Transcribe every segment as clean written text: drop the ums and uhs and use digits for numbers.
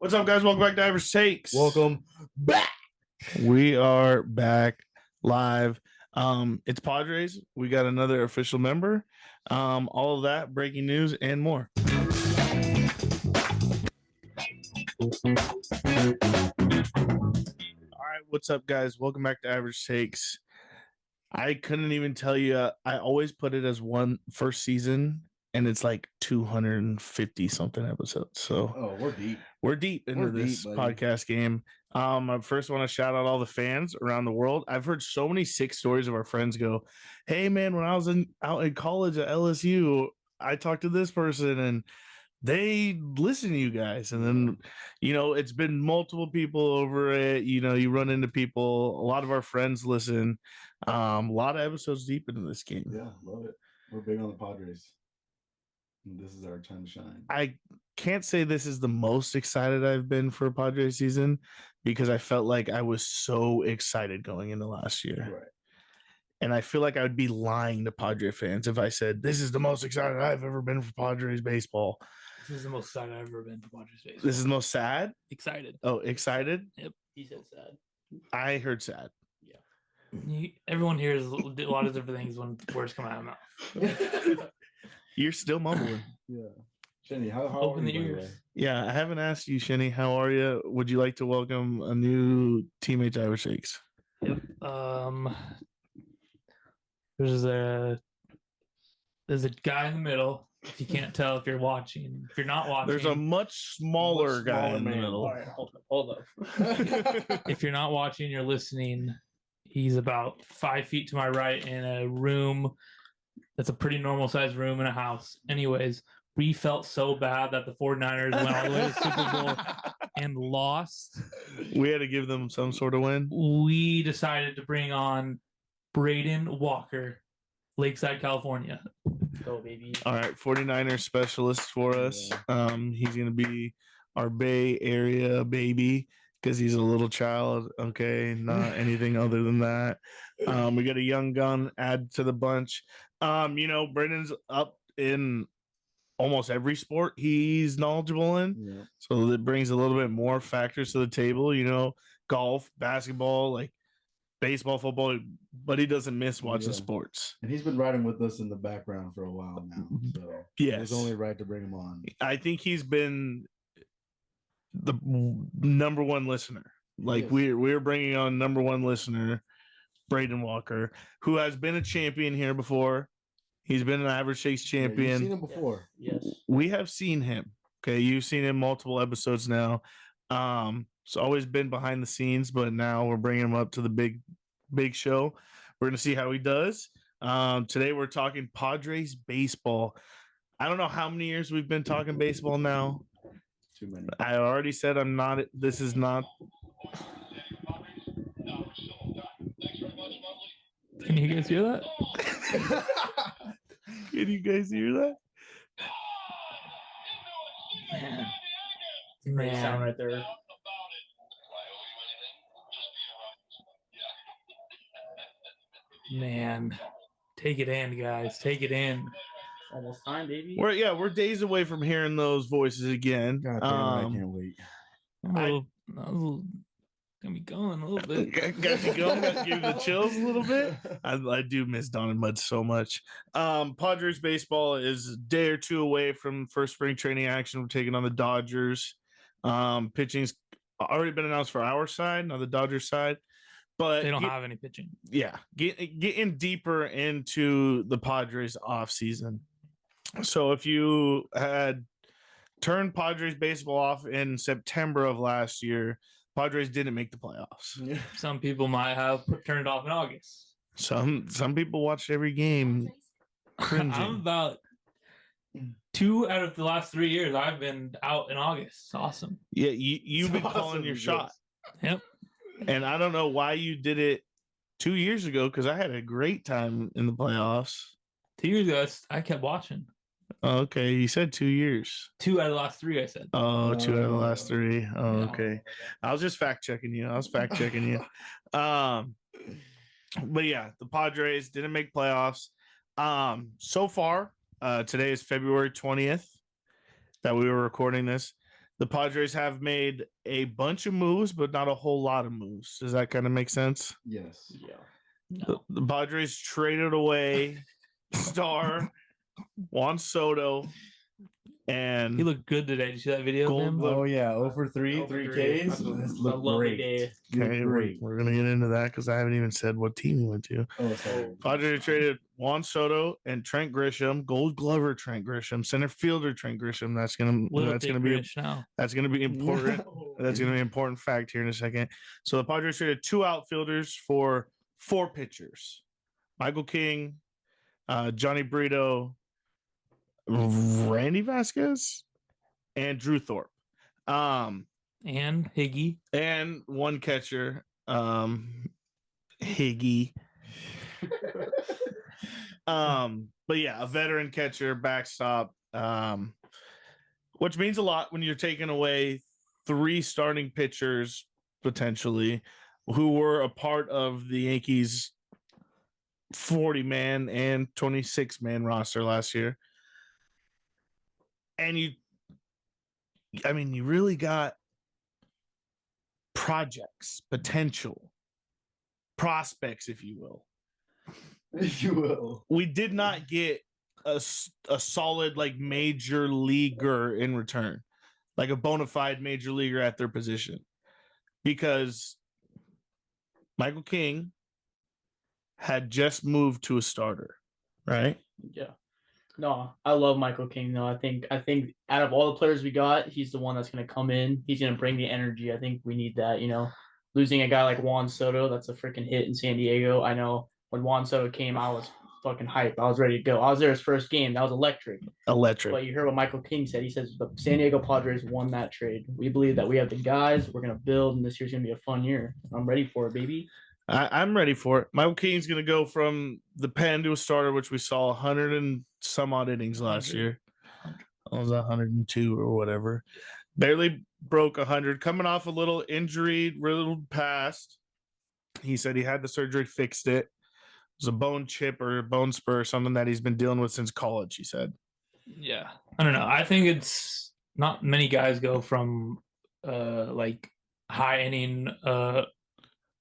What's up, guys? Welcome back to Average Takes. Welcome back. We are back live. It's Padres. We got another official member. All of that, breaking news, and more. All right, what's up, guys? Welcome back to Average Takes. I couldn't even tell you. I always put it as one first season, and it's like 250 something episodes. So we're deep into this podcast game. I first want to shout out all the fans around the world. I've heard so many sick stories of our friends go, "Hey man, when I was out in college at LSU, I talked to this person and they listen to you guys." And then, it's been multiple people over it. You run into people. A lot of our friends listen. A lot of episodes deep into this game. Yeah, love it. We're big on the Padres. This is our time to shine. I can't say this is the most excited I've been for a Padres season because I felt like I was so excited going into last year. Right. And I feel like I would be lying to Padre fans if I said this is the most excited I've ever been for Padres baseball. This is the most excited I've ever been for Padres baseball. This is the most sad? Excited. Oh, excited? Yep. He said sad. I heard sad. Yeah. Everyone hears a lot of different things when words come out of mouth. You're still mumbling. Yeah. Shenny, how Open are the you? ears. Yeah, I haven't asked you, Shenny. How are you? Would you like to welcome a new teammate to Irish Shakes? Yep. There's a guy in the middle. If you can't tell, if you're watching, if you're not watching, There's a much smaller guy in the man. middle. All right, hold up. If you're not watching, you're listening. He's about 5 feet to my right in a room that's a pretty normal sized room in a house. Anyways, we felt so bad that the 49ers went all the way to the Super Bowl and lost. We had to give them some sort of win. We decided to bring on Braden Walker, Lakeside, California. Go, baby. All right, 49er specialist for us. He's going to be our Bay Area baby because he's a little child. Okay, not anything other than that. We got a young gun add to the bunch. Braden's up in almost every sport he's knowledgeable in. Yeah. So that brings a little bit more factors to the table, golf, basketball, like baseball, football, but he doesn't miss watching sports. And he's been riding with us in the background for a while now. So yes, it's only right to bring him on. I think he's been the number one listener. Like we're bringing on number one listener, Braden Walker, who has been a champion here before. He's been an Average Shakes champion. You've seen him before. Yes. We have seen him. Okay, you've seen him multiple episodes now. It's always been behind the scenes, but now we're bringing him up to the big show. We're gonna see how he does. Today we're talking Padres baseball. I don't know how many years we've been talking baseball now. Too many. I already said I'm not. This is not. Can you guys hear that? Can you guys hear that? Man. Sound right there. Man, take it in, guys. Take it in. Almost time, baby. We're days away from hearing those voices again. God damn, I can't wait. Got me going a little bit. Got you going. Got you the chills a little bit. I do miss Don and Mud so much. Padres baseball is a day or two away from first spring training action. We're taking on the Dodgers. Pitching's already been announced for our side, not the Dodgers side. But they don't have any pitching. Yeah, getting deeper into the Padres off season. So if you had turned Padres baseball off in September of last year, Padres didn't make the playoffs. Yeah. Some people might have turned off in August. Some people watched every game. Cringing. I'm about 2 out of the last 3 years. I've been out in August. It's awesome. Yeah, you've been calling your shot. Yep. And I don't know why you did it 2 years ago because I had a great time in the playoffs. 2 years ago, I kept watching. Oh, okay, you said 2 years. 2 out of the last 3, I said. Oh, 2 out of the last 3. Oh, Yeah. okay. I was just fact checking you. But yeah, the Padres didn't make playoffs. So far, today is February 20th that we were recording this. the Padres have made a bunch of moves, but not a whole lot of moves. Does that kind of make sense? Yes. Yeah. The Padres traded away star Juan Soto and He looked good today. Did you see that video of Gold him? Glove. Oh yeah, 0 for 3, 0 for 3 3. Ks. That's a- This a looked lovely great. day. Looked Okay, great. we're gonna get into that because I haven't even said what team he went to. Oh, sorry. Padres traded Juan Soto and Trent Grisham, Gold Glover Trent Grisham, center fielder Trent Grisham. That's gonna be now. that's gonna be important. Oh, That's going to be an important fact here in a second. So the Padres traded 2 outfielders for 4 pitchers: Michael King, Johnny Brito, Randy Vasquez, and Drew Thorpe. And Higgy. And 1 catcher, Higgy. But yeah, a veteran catcher, backstop, which means a lot when you're taking away 3 starting pitchers potentially who were a part of the Yankees 40-man and 26-man roster last year. And you really got projects, potential, prospects, if you will. If you will. We did not get a solid like major leaguer in return, like a bona fide major leaguer at their position, because Michael King had just moved to a starter, right? Yeah. No, I love Michael King though. I think out of all the players we got, he's the one that's gonna come in. He's gonna bring the energy. I think we need that, Losing a guy like Juan Soto, that's a freaking hit in San Diego. I know when Juan Soto came, I was fucking hype. I was ready to go. I was there his first game. That was electric. But you heard what Michael King said. He says the San Diego Padres won that trade. We believe that we have the guys. We're gonna build, and this year's gonna be a fun year. I'm ready for it, baby. I'm ready for it. Michael King's going to go from the pen to a starter, which we saw 100 and some odd innings last year. It was 102 or whatever. Barely broke 100, coming off a little injury, riddled past. He said he had the surgery, fixed it. It was a bone chip or a bone spur, or something that he's been dealing with since college, he said. Yeah. I don't know. I think it's not many guys go from like high inning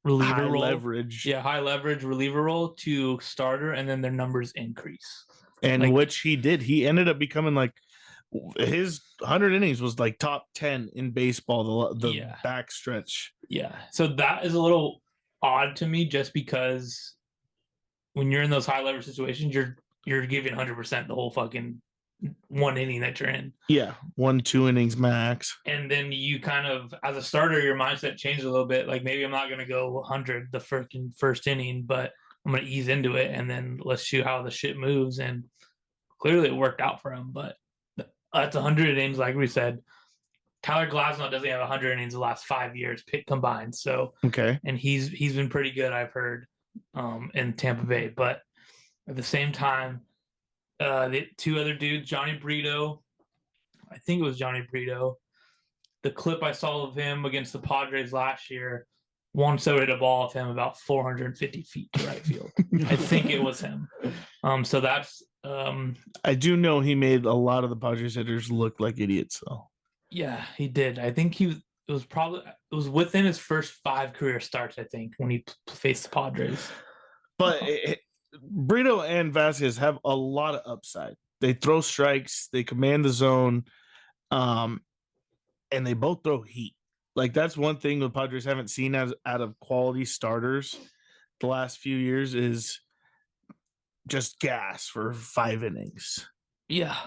reliever High role. leverage. Yeah, high leverage reliever role to starter, and then their numbers increase. And which he did. He ended up becoming like his 100 innings was like top 10 in baseball, the back stretch. Yeah. So that is a little odd to me, just because when you're in those high leverage situations, you're giving 100% the whole fucking 1 inning that you're in. Yeah, 1-2 innings max. And then you kind of, as a starter, your mindset changes a little bit. Like, maybe I'm not going to go 100 the freaking first inning, but I'm going to ease into it, and then let's see how the shit moves. And clearly it worked out for him, but that's 100 innings. Like we said, Tyler Glasnow doesn't have 100 innings the last 5 years combined. So, okay. And he's been pretty good, I've heard, in Tampa Bay. But at the same time, the 2 other dudes, Johnny Brito, I think it was Johnny Brito. The clip I saw of him against the Padres last year, Juan Soto hit a ball of him about 450 feet to right field. I think it was him. So that's. I do know he made a lot of the Padres hitters look like idiots, though. Yeah, he did. I think it was within his first 5 career starts, I think, when he faced the Padres. But Brito and Vasquez have a lot of upside. They throw strikes, they command the zone, and they both throw heat. Like, that's one thing the Padres haven't seen out of quality starters the last few years is just gas for 5 innings. Yeah.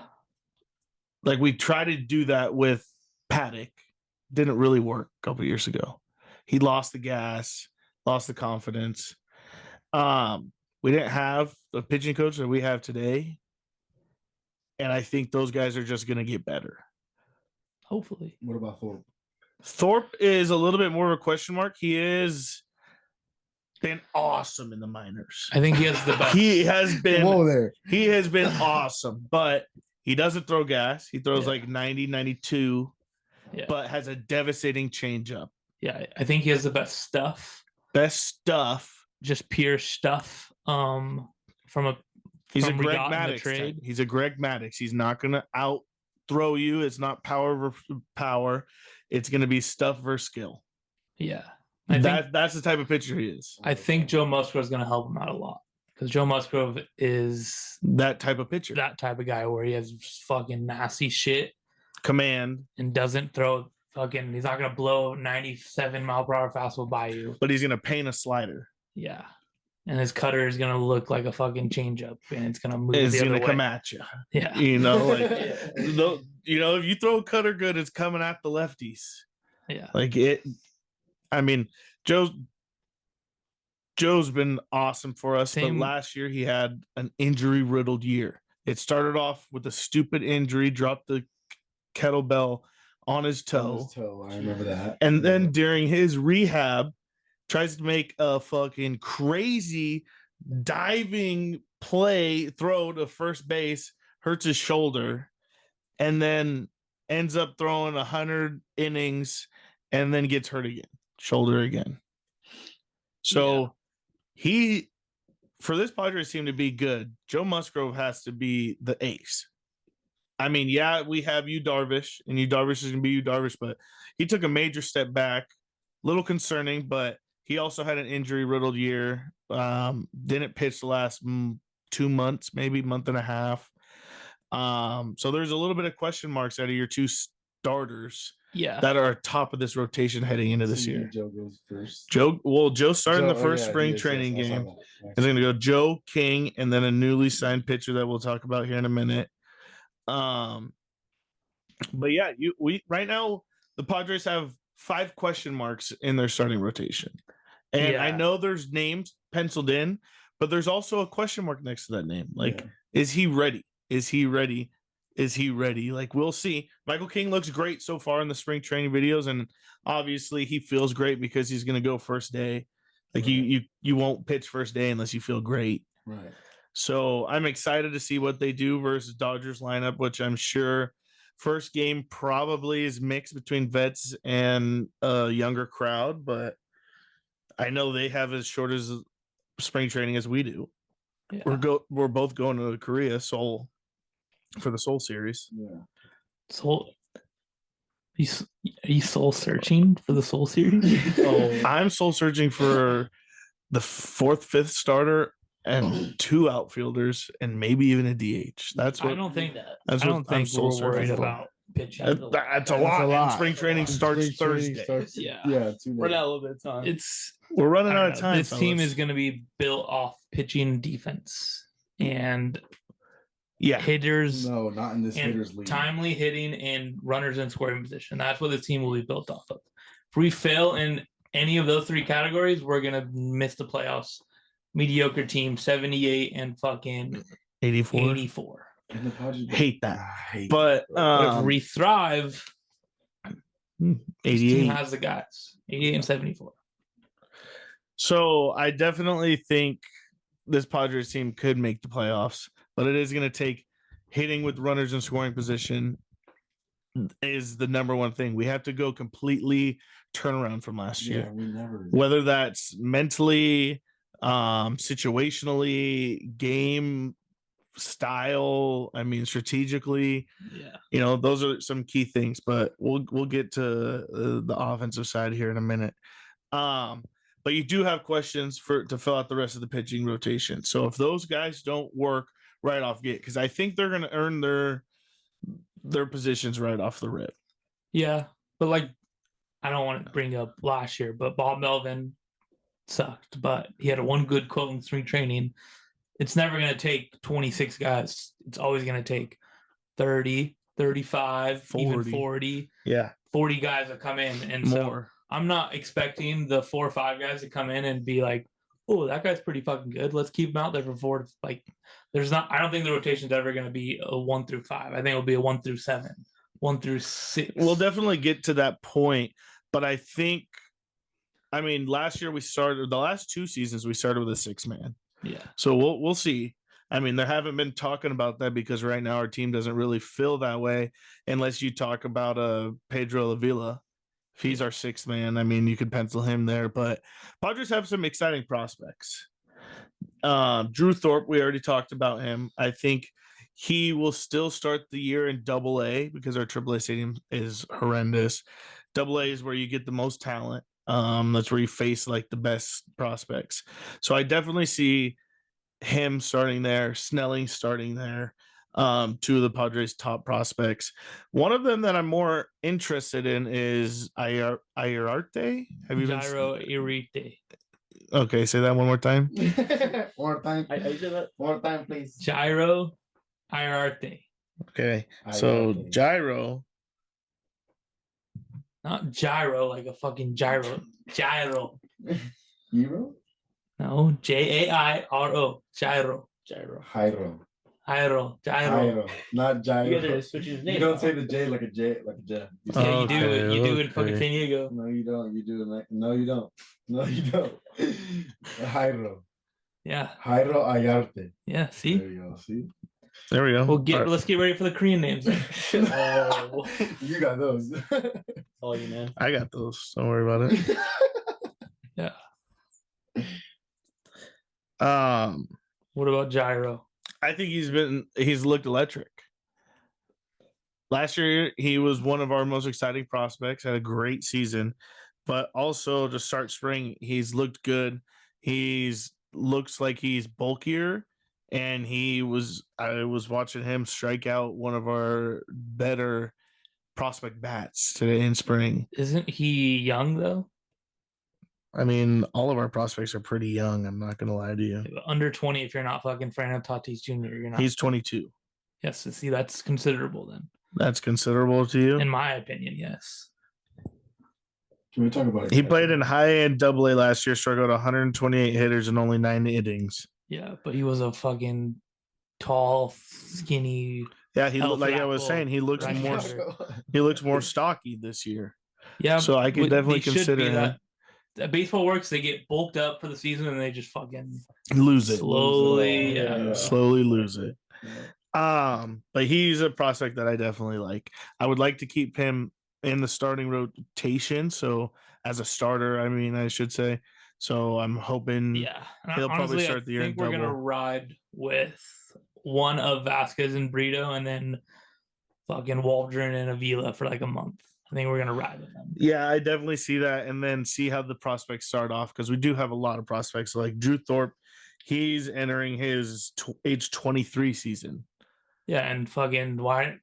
Like, we tried to do that with Paddock. Didn't really work a couple years ago. He lost the gas, lost the confidence. We didn't have the pitching coach that we have today. And I think those guys are just going to get better. Hopefully. What about Thorpe? Thorpe is a little bit more of a question mark. He has been awesome in the minors. I think he has the best. He has been. Whoa there. He has been awesome, but he doesn't throw gas. He throws like 90, 92, but has a devastating changeup. Yeah, I think he has the best stuff. Best stuff. Just pure stuff. He's a Greg Maddux trade. He's a Greg Maddux. He's not going to out throw you. It's not power versus power. It's going to be stuff versus skill. Yeah. That's the type of pitcher he is. I think Joe Musgrove is going to help him out a lot because Joe Musgrove is that type of pitcher, that type of guy where he has fucking nasty shit, command, and doesn't throw fucking. He's not going to blow 97 mile per hour fastball by you, but he's going to paint a slider. Yeah, and his cutter is going to look like a fucking changeup, and it's going to move. It's going to come at you. Yeah, you know, like if you throw a cutter good, it's coming at the lefties. Yeah, like it. I mean, Joe's been awesome for us, but last year he had an injury-riddled year. It started off with a stupid injury, dropped the kettlebell on his toe. I remember that. And then during his rehab, tries to make a fucking crazy diving throw to first base, hurts his shoulder, and then ends up throwing 100 innings and then gets hurt again. Shoulder again. So he, for this Padres team to be good, Joe Musgrove has to be the ace. I mean, yeah, we have Yu Darvish, and Yu Darvish is going to be Yu Darvish, but he took a major step back. Little concerning, but he also had an injury-riddled year. Didn't pitch the last 2 months, maybe month and a half. So there's a little bit of question marks out of your two starters. That are top of this rotation heading into this year. Joe goes first. Joe's starting the first spring training game. He's going to go Joe, King, and then a newly signed pitcher that we'll talk about here in a minute. But yeah, right now the Padres have 5 question marks in their starting rotation, and I know there's names penciled in, but there's also a question mark next to that name. Is he ready? Is he ready? Is he ready? Like, we'll see. Michael King looks great so far in the spring training videos, and obviously he feels great because he's going to go first day. Like, you won't pitch first day unless you feel great. Right. So I'm excited to see what they do versus Dodgers lineup, which I'm sure first game probably is mixed between vets and a younger crowd, but I know they have as short as spring training as we do. Yeah. We're both going to Korea, Seoul, for the Seoul series. Yeah. Seoul. Are you soul searching for the Seoul series? I'm soul searching for the 4th, 5th starter and 2 outfielders and maybe even a DH. That's what I don't think that. That's I what don't think we're worried about pitching. That's a lot. And spring training starts Thursday. Yeah, we're not a little bit of time. We're running out of time. This team is going to be built off pitching, defense, and hitters. No, not in this hitters league. Timely hitting and runners in scoring position. That's what this team will be built off of. If we fail in any of those 3 categories, we're going to miss the playoffs. Mediocre team, 78 and fucking 84. And the Padres hate that. But if we thrive, 88 this team has the guys. 88 and 74. So I definitely think this Padres team could make the playoffs, but it is going to take hitting with runners in scoring position is the number one thing. We have to go completely turnaround from last year. We never. Whether that's mentally, situationally, game style, I mean strategically, those are some key things, but we'll get to the offensive side here in a minute. But you do have questions to fill out the rest of the pitching rotation. So if those guys don't work right off gate, because I think they're going to earn their positions right off the rip. Yeah, but I don't want to bring up last year, but Bob Melvin sucked, but he had one good quote in spring training. It's never going to take 26 guys. It's always going to take 30, 35, 40. Even 40. Yeah. 40 guys that come in. And more. So I'm not expecting the 4 or 5 guys to come in and be like, oh, that guy's pretty fucking good. Let's keep him out there for 4. I don't think the rotation's ever going to be a 1 through 5. I think it'll be a 1 through 7, 1 through 6. We'll definitely get to that point. But I think, last year the last 2 seasons, we started with a 6-man. Yeah. So we'll see. They haven't been talking about that because right now our team doesn't really feel that way unless you talk about Pedro Avila. If he's our 6th man, you could pencil him there. But Padres have some exciting prospects. Drew Thorpe, we already talked about him. I think He will still start the year in AA because our AAA stadium is horrendous. AA is where you get the most talent. That's where you face like the best prospects. So I definitely see him starting there, Snelling starting there. Two of the Padres' top prospects. One of them that I'm more interested in is Ayarte. Have you Gyro Irite. Okay, say that one more time. More time. I said that. More time, please. Gyro Irarte. Okay, so Ayarte. Gyro. Not gyro like a fucking gyro. Gyro. Hero? No, Jairo. Gyro. Gyro. Hyro. Gyro. Gyro. Hyro. Not You gyro. guys are switching his name. You don't now. say the J like a J, like a J. You say Yeah, you do Okay, it. You do it in fucking okay. San Diego. No, you don't. You do it like no, you don't. No, you don't. Hyro. Yeah. Hyro Ayarte. Yeah. See? There you go. See? There we go. Well, All right. let's get ready for the Korean names. Then. Oh, You got those. all you, man. I got those. Don't worry about it. Yeah. What about Gyro? I think he's looked electric. Last year, he was one of our most exciting prospects, had a great season, but also to start spring, he's looked good. Looks like he's bulkier, and I was watching him strike out one of our better prospect bats today in spring. Isn't he young though? I mean, all of our prospects are pretty young. I'm not going to lie to you. Under 20, if you're not fucking Fernando Tatis Jr., you're not. He's 22. Yes, see, that's considerable then. That's considerable to you? In my opinion, yes. Can we talk about it? He played in high-end AA last year, struck out 128 hitters in only 9 innings. Yeah, but he was a fucking tall, skinny. Yeah, he looked like I was apple saying. He looks right more. hander. He looks more stocky this year. Yeah, so I could definitely they should consider be him. that. Baseball works. They get bulked up for the season and they just fucking Lose it slowly. slowly lose it. But he's a prospect that I definitely like. I would like to keep him in the starting rotation. So as a starter, I should say. So I'm hoping Yeah, and he'll probably honestly, start the year I in think we're gonna double. ride with one of Vasquez and Brito, and then fucking Waldron and Avila for like a month. I think we're gonna ride with them. Yeah, I definitely see that, and then see how the prospects start off because we do have a lot of prospects like Drew Thorpe. He's entering his age 23 season. Yeah, and fucking why?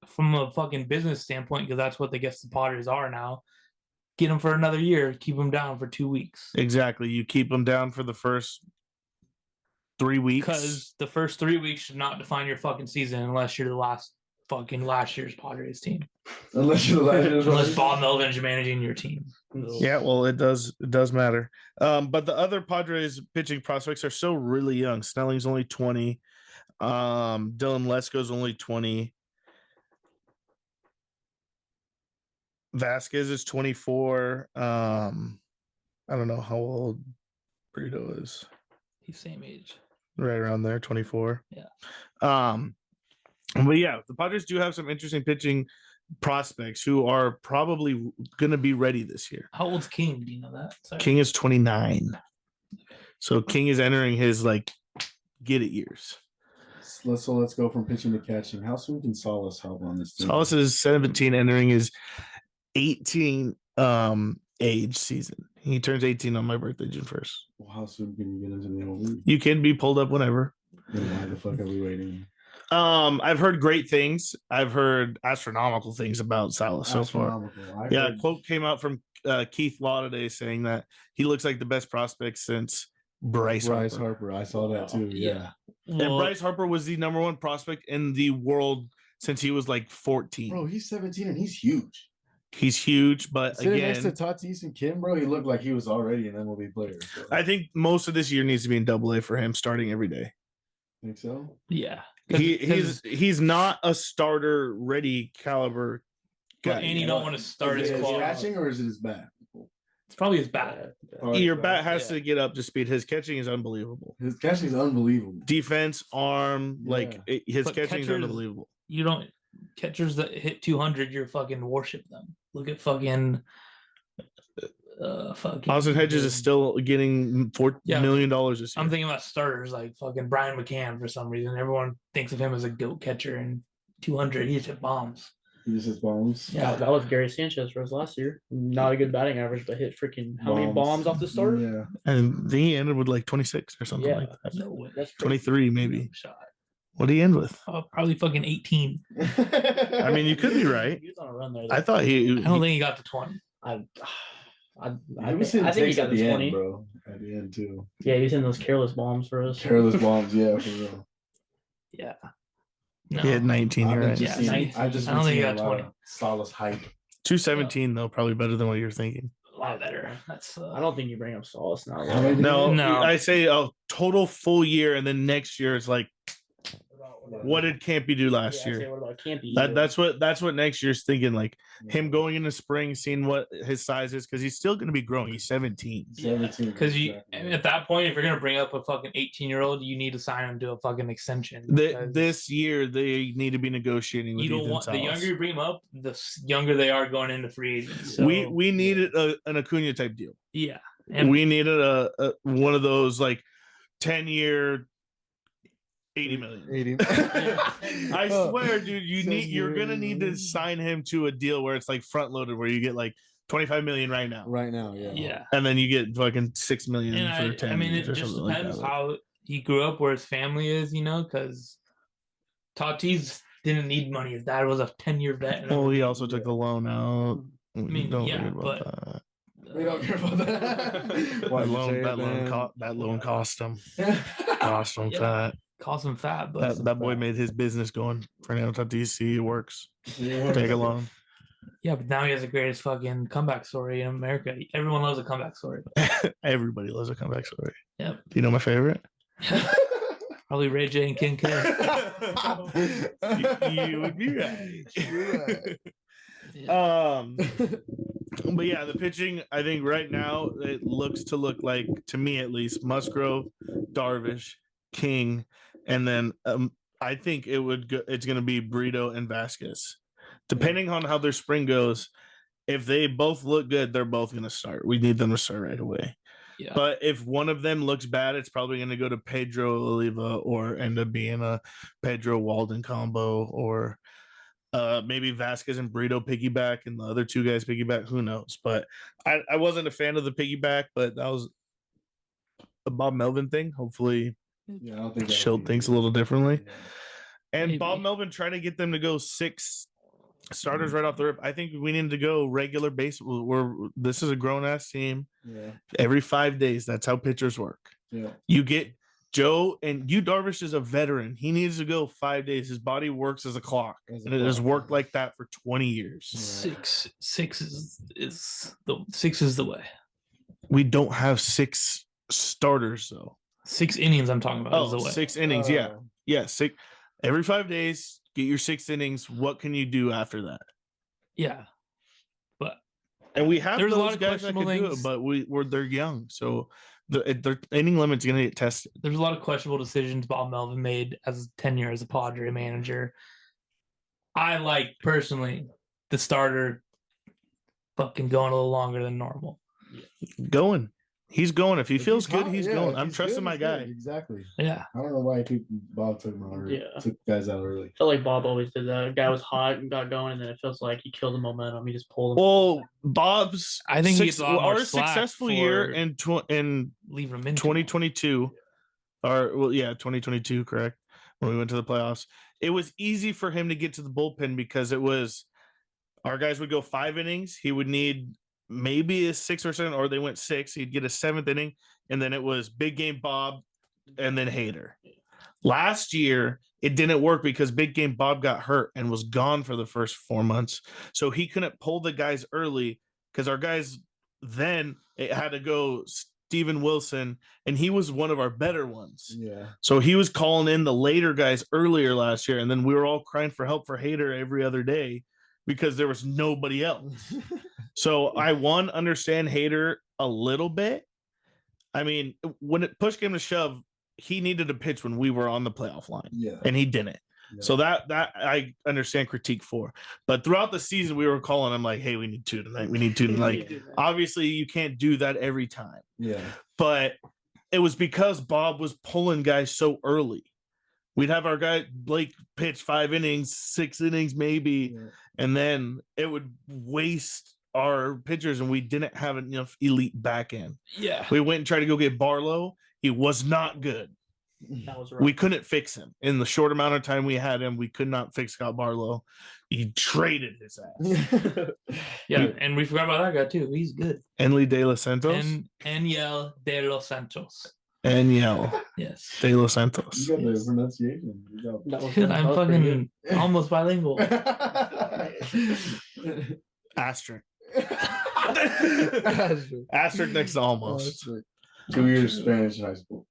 From a fucking business standpoint, because that's what the Padres are now. Get him for another year, keep him down for 2 weeks. Exactly, you keep him down for the first 3 weeks because the first 3 weeks should not define your fucking season unless you're the last year's Padres team. Unless Bob Melvin is managing your team. Yeah, well, it does matter. But the other Padres pitching prospects are still really young. Snelling's only 20. Dylan Lesko's only 20. Vasquez is 24. I don't know how old Brito is. He's same age. Right around there, 24. Yeah. But yeah, the Padres do have some interesting pitching prospects who are probably going to be ready this year. How old's King? Do you know that? Sorry. King is 29. So King is entering his get it years. So let's go from pitching to catching. How soon can Salas help on this team? Salas is 17, entering his 18 age season. He turns 18 on my birthday, June 1st. Well, how soon can you get into the MLB? You can be pulled up whenever. Then why the fuck are we waiting? I've heard great things. I've heard astronomical things about Salas so far. A quote came out from Keith Law today saying that he looks like the best prospect since Bryce Harper. I saw that too. Yeah. And Bryce Harper was the number one prospect in the world since he was 14. Bro, he's 17 and he's huge. He's huge, but sitting again, next to Tatis and Kim, bro, he looked like he was already an MLB player. So. I think most of this year needs to be in AA for him, starting every day. Think so? Yeah. He's not a starter ready caliber guy. And you don't want to start his catching, or is it his bat? It's probably his bat. Your bat has to get up to speed. His catching is unbelievable. His catching is unbelievable. Defense, arm, his catching is unbelievable. You don't catchers that hit 200, you're fucking worship them. Look at fucking fucking Austin Hedges is still getting $4 million this year. I'm thinking about starters like fucking Brian McCann for some reason. Everyone thinks of him as a goat catcher, and 200 he just hit bombs. He just hits bombs. Yeah, that was Gary Sanchez for us last year. Not a good batting average, but hit freaking how many bombs off the start? Yeah. And he ended with like 26 or something like that. No way. That's 23 maybe. No shot. What did he end with? Probably fucking 18. I mean, you could be right. He was on a run there. I thought I don't think he got to 20. I was think he got the to 20. end, bro. At the end too. Yeah, he was in those careless bombs for us. Careless bombs, yeah, for real. Yeah. No. He had 19. You're right. Yeah, I just I don't think he got a lot 20. of Salas hype. 217 though, probably better than what you're thinking. A lot better. That's I don't think you bring up Salas now. How many did No, he- No. I say a total full year, and then next year it's like, what did Campy do last year? What about Campy? That's what next year's thinking. Like him going into spring, seeing what his size is, because he's still going to be growing. He's 17. 17. Because exactly. at that point, if you're gonna bring up a fucking 18-year-old, you need to sign him to a fucking extension. because This year they need to be negotiating with you don't Ethan want the Salas. younger you bring him up, the younger they are going into free agency. So, we needed an Acuna type deal. yeah, We needed a one of those like 10-year, 80 million. 80. I swear, dude, you're gonna need to 10-year. sign him to a deal where it's like front loaded, where you get like 25 million right now, Right now, yeah. yeah. and then you get fucking 6 million And for 10 I mean, years it or just something like depends that. how he grew up, where his family is, because Tatis didn't need money. His dad was a 10-year vet. And Well, he everything. also took the loan out. mean, Don't yeah, forget about but- that. We don't care about that. Why'd you say it, man? That loan cost him. Cost him Yeah. fat. Calls him fat, but That boy made his business going. Fernando Tatis, see, it works. Take a loan. yeah, but now he has the greatest fucking comeback story in America. Everyone loves a comeback story. Everybody loves a comeback story. Yep. Do you know my favorite? Probably Ray J and King K. You would be right. Yeah. But yeah, the pitching, I think right now it looks to look like, to me at least, Musgrove, Darvish, King, and then I think it's going to be Brito and Vasquez. Depending on how their spring goes, if they both look good, they're both going to start. We need them to start right away. Yeah. But if one of them looks bad, it's probably going to go to Pedro Oliva or end up being a Pedro Walden combo, or maybe Vasquez and Brito piggyback and the other two guys piggyback. Who knows? But I wasn't a fan of the piggyback, but that was a Bob Melvin thing. Hopefully, Yeah, I don't think Schilt thinks a little differently. Yeah. And Maybe. Bob Melvin trying to get them to go 6 starters right off the rip. I think we need to go regular base. This is a grown ass team. Yeah. Every 5 days, that's how pitchers work. Yeah. You get Joe, and Darvish is a veteran. He needs to go 5 days. His body works as a clock, As a and it has clock. worked like that for 20 years. Six is the way. We don't have 6 starters though. 6 innings I'm talking about is the way. 6 innings. Yeah. 6 every 5 days. Get your 6 innings. What can you do after that? Yeah. But And we have There's a those lot of guys that can questionable do it, things. but they're young, so their inning limit's gonna get tested. there's a lot of questionable decisions Bob Melvin made as tenure as a Padre manager. I like personally the starter fucking going a little longer than normal. Going. He's going. If he If feels he's good, hot, he's yeah, going. if I'm he's trusting good, my he's guy. good. Exactly. Yeah. I don't know why Bob took him out or Yeah. took guys out early. I feel like Bob always did that. A guy was hot and got going, and then it feels like he killed the momentum. He just pulled him. Well, Bob's I think he gets a lot more our slack successful year for in leave him in 2022, or 2022, correct? When we went to the playoffs, it was easy for him to get to the bullpen because it was our guys would go 5 innings. He would need maybe a 6 or 7, or they went 6. He'd get a 7th inning, and then it was big game Bob, and then Hader. Last year, it didn't work because big game Bob got hurt and was gone for the first 4 months, so he couldn't pull the guys early because our guys then it had to go Steven Wilson, and he was one of our better ones. Yeah. So he was calling in the later guys earlier last year, and then we were all crying for help for Hader every other day because there was nobody else. So I understand Hader a little bit. I mean, when it push came to shove, he needed to pitch when we were on the playoff line, Yeah. and he didn't. So that I understand critique for. But throughout the season, we were calling him like, hey, we need 2 tonight. We need 2 tonight. Obviously, you can't do that every time. Yeah. But it was because Bob was pulling guys so early. We'd have our guy Blake pitch 5 innings, 6 innings maybe, and then it would waste our pitchers, and we didn't have enough elite back end. Yeah. We went and tried to go get Barlow. He was not good. That was right. We couldn't fix him. In the short amount of time we had him, we could not fix Scott Barlow. He traded his ass. Yeah, and we forgot about that guy too. He's good. Enly De Los Santos? Eniel De Los Santos. Eniel Yes. De Los Santos. You got the pronunciation. Dude, I'm fucking almost bilingual. Asterisk. Asterisk next to almost. 2 years Spanish in high school.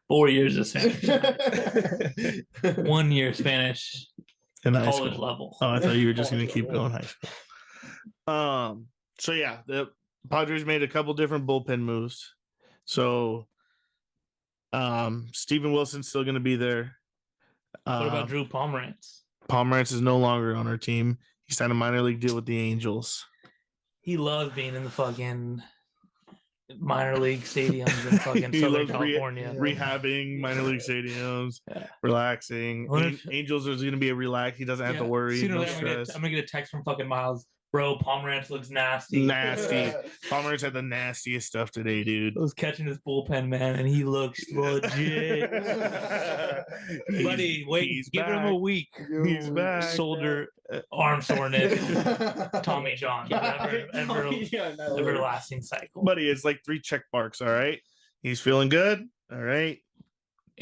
4 years of Spanish. 1 year Spanish In high college school. level. Oh, I thought you were just going to keep going high school. So yeah, the Padres made a couple different bullpen moves. So Steven Wilson's still going to be there. What about Drew Pomerantz? Pomerantz is no longer on our team. He signed a minor league deal with the Angels. He loves being in the fucking minor league stadiums in fucking He Southern loves California. rehabbing minor league stadiums, Yeah. relaxing. What if- Angels is going to be a relax. He doesn't have to worry. Sooner or No later, stress. I'm gonna get a text from fucking Miles. Bro, Pomerantz looks nasty. Nasty. Pomerantz had the nastiest stuff today, dude. I was catching his bullpen, man, and he looks legit. Buddy, wait, he's give him back. a week. He's back. Shoulder, arm soreness, Tommy John, everlasting cycle. Buddy, it's like 3 check marks. All right. He's feeling good. All right.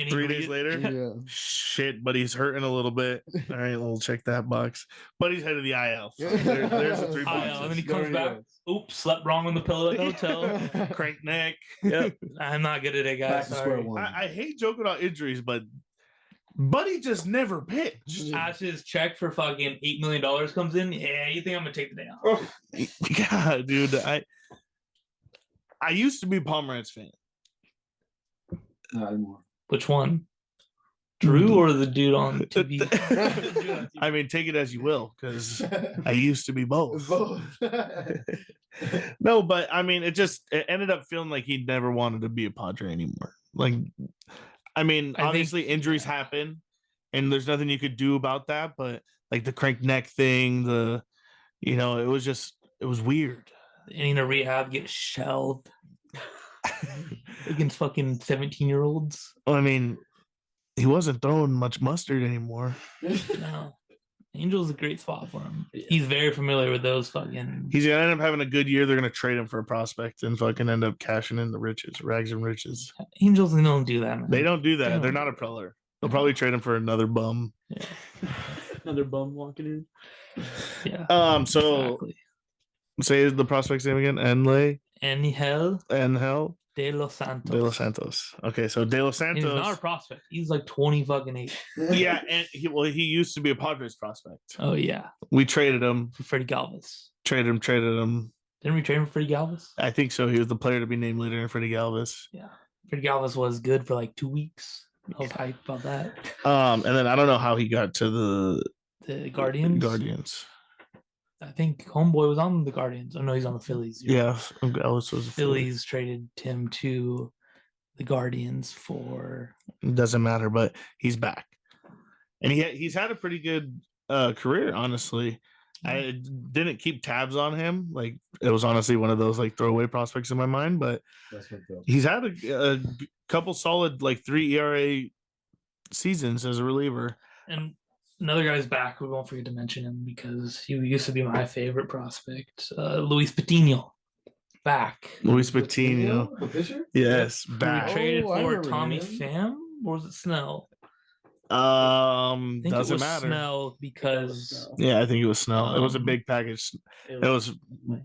And 3 days later, shit, but he's hurting a little bit. All right, we'll check that box. But he's headed to the IL. So there's the 3 boxes. and then he comes back. Oops, slept wrong on the pillow at the hotel. Crank neck. Yep, I'm not good at it, Back guys. to square Sorry. one. I hate joking about injuries, but Buddy just never pitched. Ash's check for fucking $8 million comes in. Yeah, you think I'm gonna take the day off? Yeah, dude. I used to be a Pomerantz fan. Not anymore. Which one? Drew or the dude on TV? I mean, take it as you will, because I used to be both. No, but I mean, it ended up feeling like he never wanted to be a Padre anymore. Like, I mean, obviously injuries happen, and there's nothing you could do about that. But like the crank neck thing, it was weird. And in a rehab, get shelled against fucking 17-year-olds. Well, I mean, he wasn't throwing much mustard anymore. No. Angel's a great spot for him. He's very familiar with those fucking. He's gonna end up having a good year. They're gonna trade him for a prospect and fucking end up cashing in the riches, rags and riches. Angels don't do that, man. They don't do that. They They're don't. not a preller. They'll probably trade him for another bum. Yeah. Another bum walking in. Yeah. So Exactly. say the prospect's name again. Angel Angel De Los Santos. De Los Santos. Okay, so De Los And he's not a Santos. prospect. He's like 20 fucking 8. Yeah, and he used to be a Padres prospect. Oh yeah. We traded him. For Freddie Galvis. Traded him. Didn't we trade him for Freddie Galvis? I think so. He was the player to be named later in Freddie Galvis. Yeah. Freddie Galvis was good for like 2 weeks. I was hyped about that. And then I don't know how he got to The Guardians. Guardians. I think Homeboy was on the Guardians. Oh no, he's on the Phillies. Yeah, Ellis was a Phillies traded him to the Guardians for. It doesn't matter, but he's back, and he's had a pretty good career. Honestly, I didn't keep tabs on him. Like, it was honestly one of those like throwaway prospects in my mind, but he's had a couple solid like 3 ERA seasons as a reliever. And another guy's back. We won't forget to mention him because he used to be my favorite prospect. Luis Patino. Back. Luis Patino. The pitcher? Yes, We back. traded I for remember Tommy him. Pham, or was it Snell? I think it Doesn't was matter. Snell because Yeah, I think it was Snell. It was a big package. It was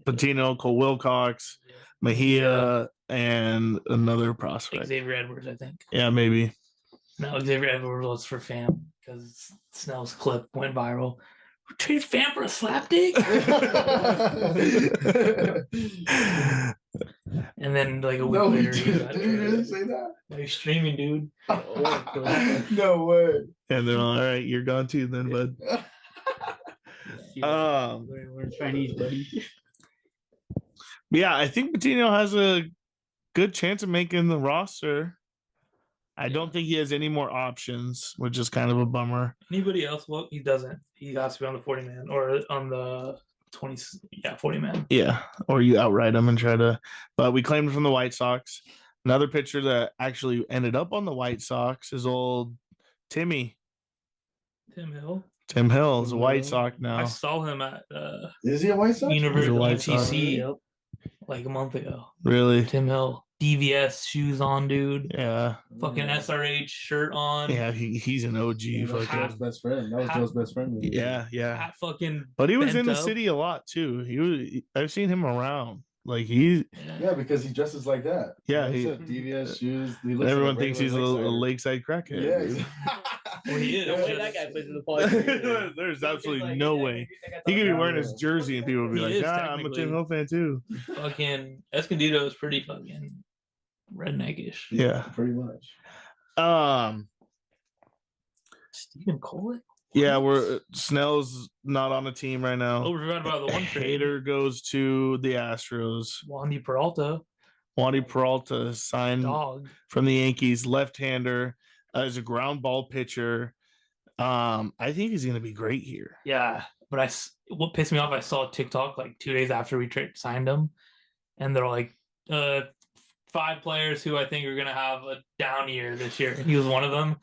Patino, Cole Wilcox, Mejia, and another prospect. Xavier Edwards, I think. Yeah, maybe. No, Xavier Edwards was for Pham because Snell's clip went viral. We traded Pham for a slapdick? And then like a week No, he later, he got didn't. He didn't traded. say that. No, he's streaming, dude. No way. And they're all right. You're gone too, then, bud. We're Chinese, buddy. Yeah, I think Patino has a good chance of making the roster. I don't think he has any more options, which is kind of a bummer. Anybody else? Well, he doesn't. He has to be on the 40 man or on the 20. Yeah, 40 man. Yeah, or you outright him and try to. But we claimed him from the White Sox. Another pitcher that actually ended up on the White Sox is old Timmy. Tim Hill. Tim Hill is a Tim White Hill. Sox now. I saw him at Is he a White Sox? University He's a White Sox. UTC Yep. like a month ago. Really? Tim Hill, DVS shoes on, dude. Yeah. Fucking SRH shirt on. Yeah, he's an OG. Yeah, that's Fucking. Joe's best friend. That was Joe's best friend. Yeah, yeah. Hat fucking. But he was bent in the up. city a lot too. He was. I've seen him around. Like he. Yeah, because he dresses like that. Yeah, he he- said DVS shoes. He looks Everyone like thinks he's a lakeside crackhead. Yeah. dude. Well, he is. No way just- that guy plays in the Padres. There's absolutely no way. He could be wearing his jersey and people would be He like, is "Yeah, I'm a technically. Tim Hill fan too." Fucking Escondido is pretty fucking redneckish. Yeah. Pretty much. Stephen Cole. Yeah, we're Snell's not on the team right now. Oh, we forgot about the one trade. Hader goes to the Astros. Wandy Peralta, Wandy Peralta signed dog. from the Yankees, left-hander, as a ground ball pitcher. I think he's going to be great here. Yeah, but what pissed me off, I saw a TikTok like 2 days after we signed him, and they're like, 5 players who I think are gonna have a down year this year. He was one of them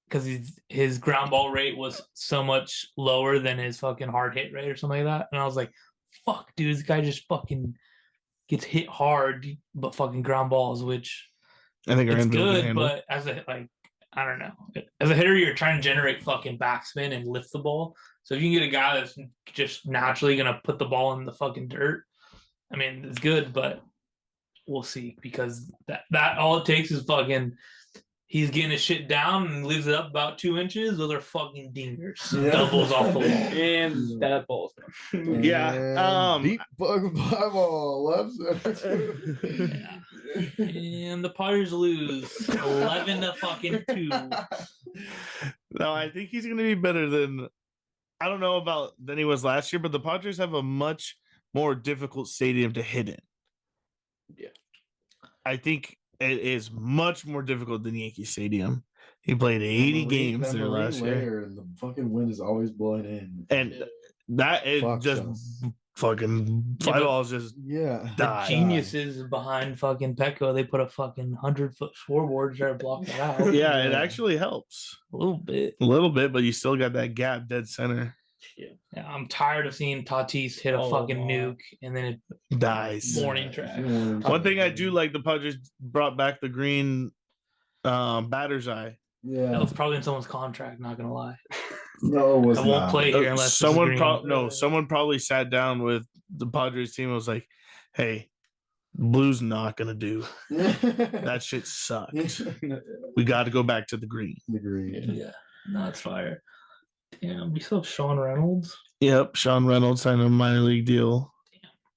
because his ground ball rate was so much lower than his fucking hard hit rate or something like that. And I was like, fuck, dude, this guy just fucking gets hit hard, but fucking ground balls, which I think our it's infield can good, handle. but as a I don't know. As a hitter, you're trying to generate fucking backspin and lift the ball. So if you can get a guy that's just naturally gonna put the ball in the fucking dirt, I mean, it's good, but we'll see, because that all it takes is fucking he's getting his shit down and leaves it up about 2 inches. Those are fucking dingers. Yeah. Doubles off the wall. And that ball's Yeah, Deep bug fly ball left. Yeah. And the Padres lose 11 to fucking 2. No, I think he's going to be better than, I don't know about than he was last year, but the Padres have a much more difficult stadium to hit in. Yeah. I think it is much more difficult than Yankee Stadium. He played 80 games there last year. And the fucking wind is always blowing in. And that is Fuck just us. fucking fly Yeah, but- balls just Yeah. die. Geniuses behind fucking Petco, they put a fucking 100-foot scoreboard to try to block that out. Yeah, it Yeah. actually helps A little bit. a little bit, but you still got that gap dead center. Yeah, I'm tired of seeing Tatis hit a Oh, fucking wow. nuke and then it Dies. Warning track. One thing I do like, the Padres brought back the green batter's eye. that Yeah. was probably in someone's contract, not gonna lie. No, it was I won't not. play here unless Someone probably someone probably sat down with the Padres team and was like, "Hey, blue's not gonna do. That shit sucks. We got to go back to the green." Agreed. Yeah, no, it's fire. Damn, we still have Sean Reynolds. Yep, Sean Reynolds signed a minor league deal.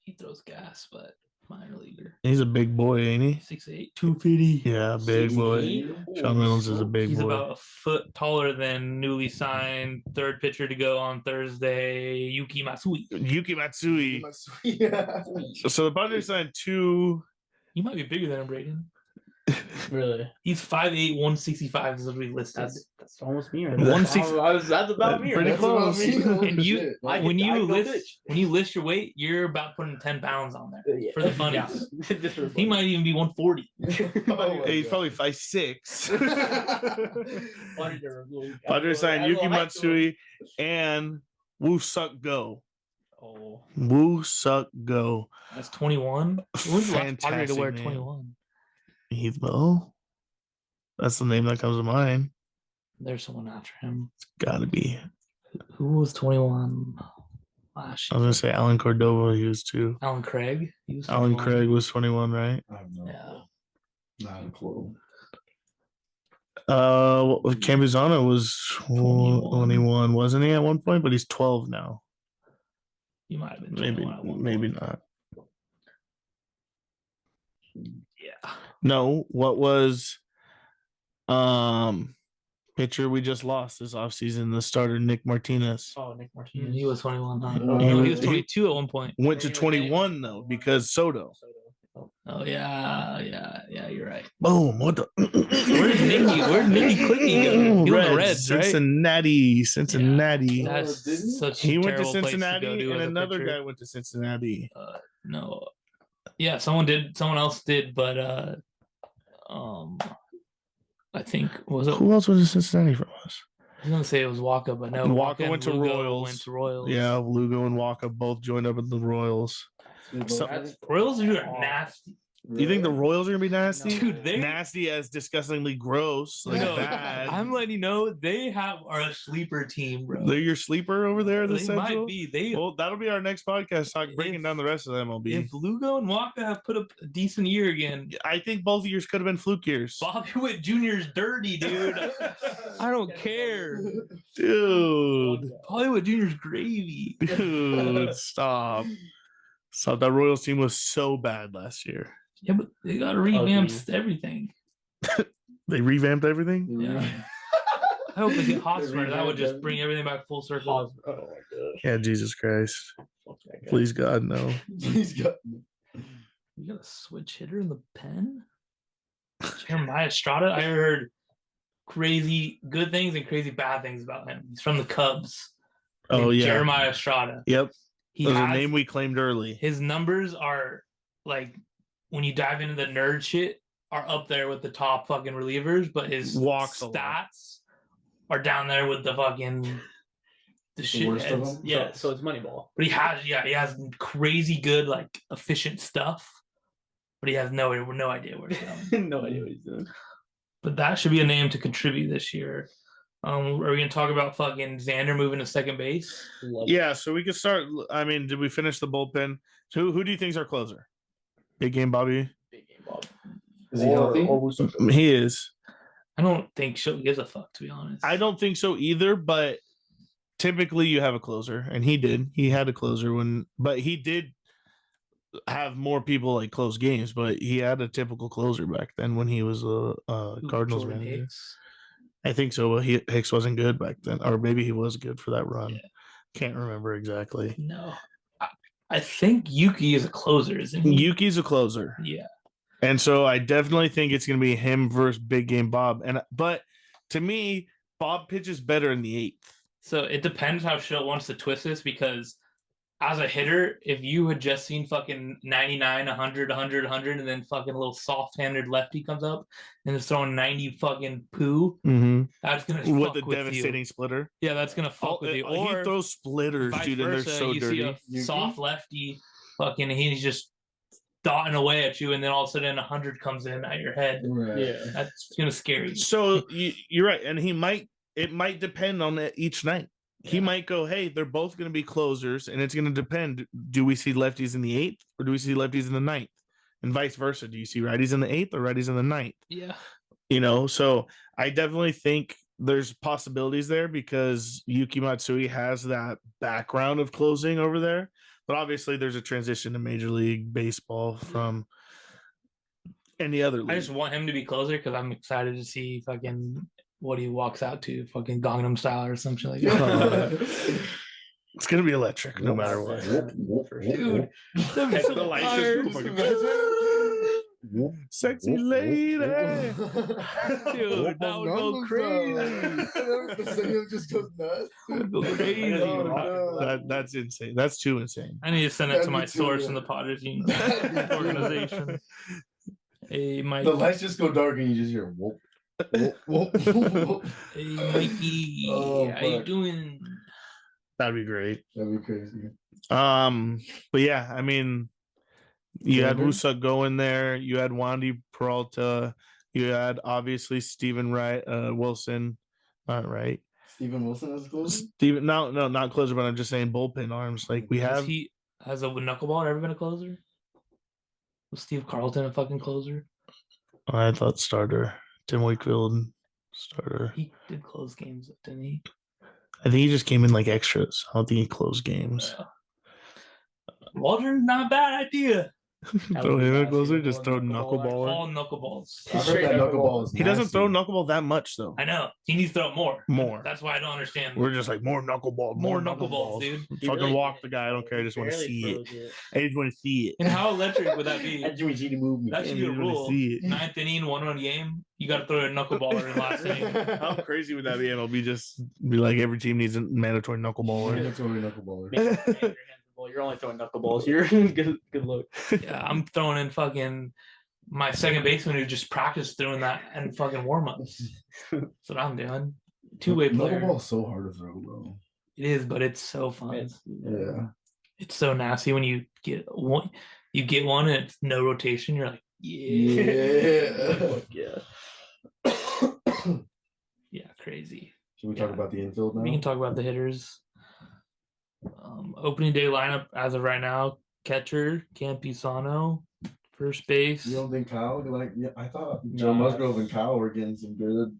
He throws gas, but minor leaguer. He's a big boy, ain't he? 6'8", 250. Yeah, big boy. Sean Reynolds is a big He's boy. about a foot taller than newly signed third pitcher to go on Thursday, Yuki Matsui. Yuki Matsui. Yeah. So the Padres signed 2. He might be bigger than him, Braden. Really? He's 5'8", 165 is what we listed. That's almost me right That's there. 160 That's about me. Pretty Right close. And you- Shit. I when could- you I'd go list pitch. when you list your weight, you're about putting 10 pounds on there. Yeah. For the funnies. Yeah. Just for the He might even be 140. Oh my He's God. probably 5'6". funny. Padres signed Yuki Matsui and Woo Suk Go. Oh, Woo Suk Go. that's 21. When's the last Padre to Fantastic wear name. 21? Heath Bo. That's the name that comes to mind. There's someone after him. Gotta be. Who was 21 last I was year? gonna say Alan Cordova. He was too. Alan Craig. He was Alan 21. Craig was 21, right? I have no Yeah. Not a clue. Campuzano was 21, wasn't he at one point? But he's 12 now. He might have been Maybe, 21 at one maybe point. not. Yeah. No, what was pitcher we just lost this offseason? The starter Nick Martinez Oh, Nick Martinez. He was 21, huh? He No, was- he was 22 at one point. went to Then he was- then he 21 was- though because Soto. Oh yeah, you're right. Boom! What the? Where's Nicky? Where's Nicky Clicky go? He went to Reds, right? Cincinnati. That's didn't he? such He a went to terrible place Cincinnati, to go to and as a another pitcher. guy went to Cincinnati. No, yeah, someone else did, but I think was it? Who else was in Cincinnati from us? I was gonna say it was Waka, but no, Waka and went to Lugo Royals. Went to Royals. Yeah, Lugo and Waka both joined up with the Royals. So- Royals are nasty. You think the Royals are gonna be nasty? Dude, they- nasty as disgustingly gross, like No, bad. I'm letting you know they are a sleeper team, bro. They're your sleeper over there, the They Central. might be. They Well, that'll be our next podcast, breaking If- down the rest of the MLB. if Lugo and Waka have put up a decent year again, I think both years could have been fluke years, Bobby Witt Jr.'s dirty, dude. I don't care. dude. Bobby Witt Jr.'s gravy. Dude, stop. Stop. That Royals team was so bad last year. Yeah, but they got to revamp Ugly. everything. They revamped everything. Yeah. I hope they get Hotspur. That would just revamped bring everything back full circle. Oh my god. Yeah, Jesus Christ. Fuck that guy. Please God, no. He's got. You got a switch hitter in the pen? Jeremiah Estrada? I heard crazy good things and crazy bad things about him. He's from the Cubs. Oh Named yeah. Jeremiah Estrada. Yep. He That was a has, name we claimed early. his numbers are like when you dive into the nerd shit are up there with the top fucking relievers, but his Walks a lot. stats are down there with the fucking the shit worst of heads. them? Yeah. So it's Moneyball. But he has crazy good like efficient stuff, but he has no idea where it's going. No idea what he's doing. But that should be a name to contribute this year. Are we gonna talk about fucking Xander moving to second base? Love Yeah, so we could start. I mean, did we finish the bullpen? So who do you think is our closer? Big game, Bobby. Big game, Bob. Is he healthy? He is. I don't think Show gives a fuck, to be honest. I don't think so either, but typically you have a closer, and he did. He had a closer but he did have more people like close games, but he had a typical closer back then when he was a Cardinals Jordan manager. Hicks. I think so. Well, Hicks wasn't good back then, or maybe he was good for that run. Yeah. Can't remember exactly. No. I think Yuki is a closer, isn't he? Yuki's a closer. Yeah. And so I definitely think it's going to be him versus Big Game Bob. But to me, Bob pitches better in the eighth. So it depends how Show wants to twist this because as a hitter, if you had just seen fucking 99, 100, 100, 100, and then fucking a little soft-handed lefty comes up and is throwing 90 fucking poo, that's going to With fuck the with devastating you. splitter. Yeah, that's going to fuck with you. He Or throws splitters, vice dude, and they're versa, so you dirty. see a Yuki? soft lefty fucking, he's just dotting away at you, and then all of a sudden 100 comes in at your head. Right. Yeah. That's going to scare you. So you're right. And it might depend on each night. He might go, hey, they're both going to be closers, and it's going to depend. Do we see lefties in the eighth, or do we see lefties in the ninth? And vice versa. Do you see righties in the eighth or righties in the ninth? Yeah. So I definitely think there's possibilities there because Yuki Matsui has that background of closing over there. But obviously there's a transition to Major League Baseball from any other league. I just want him to be closer because I'm excited to see fucking what he walks out to, fucking Gangnam Style or something like that. It's going to be electric no matter what. Dude, that'd be so The lights fire. just go Sexy lady. Dude, that would go crazy. The stadium just goes nuts. That would go crazy. Oh, no. That's insane. That's too insane. I need to send it to That'd my be too source good. in the Padres That'd be too organization. Hey, Mike. The lights just go dark and you just hear whoop. Whoop, whoop, whoop. Hey, Mikey. Oh, How you fuck. doing? That'd be great. That'd be crazy. But yeah, I mean, you had Xander? Wusa going there. You had Wandy Peralta. You had obviously Stephen Wilson. Not right. Steven Wilson is close. Steven, no, not closer, but I'm just saying bullpen arms. Like we have. Has a knuckleball ever been a closer? Was Steve Carlton a fucking closer? I thought starter. Tim Wakefield starter. He did close games, didn't he? I think he just came in like extras. I don't think he closed games. Waldron's not a bad idea. Throw him in closer, Basketball, just throw knuckleballer. All knuckleballs. I heard Straight that knuckleball. knuckleball is He doesn't nasty. throw knuckleball that much though. I know. He needs to throw it more. More. That's why I don't understand. We're just like more knuckleball, More more knuckleballs, knuckleballs, dude. He Fucking really walk did. the guy. I don't care. I just want to Barely see it. throws it. I just want to see it. And how electric would that be? I just want you to move me. That should be a I just wanna rule. see it. 9th inning, 1-run game. You got to throw a knuckleballer in last inning. How crazy would that be? MLB just be like every team needs a mandatory knuckleballer. Mandatory knuckleballer. Make your hands handful. You're only throwing knuckleballs. You're good look. Yeah, I'm throwing in fucking my second baseman who just practiced doing that and fucking warm ups. That's what I'm doing. Two-way player. Knuckleball's so hard to throw, bro. It is, but it's so fun. Yeah. It's so nasty when you get one. You get one and it's no rotation. You're like, yeah, Yeah. yeah, crazy. Should we talk about the infield now? We can talk about the hitters. Opening day lineup as of right now: catcher Campusano, first base. You don't think Kyle? Yeah, I thought Joe Nah. Musgrove and Kyle were getting some good.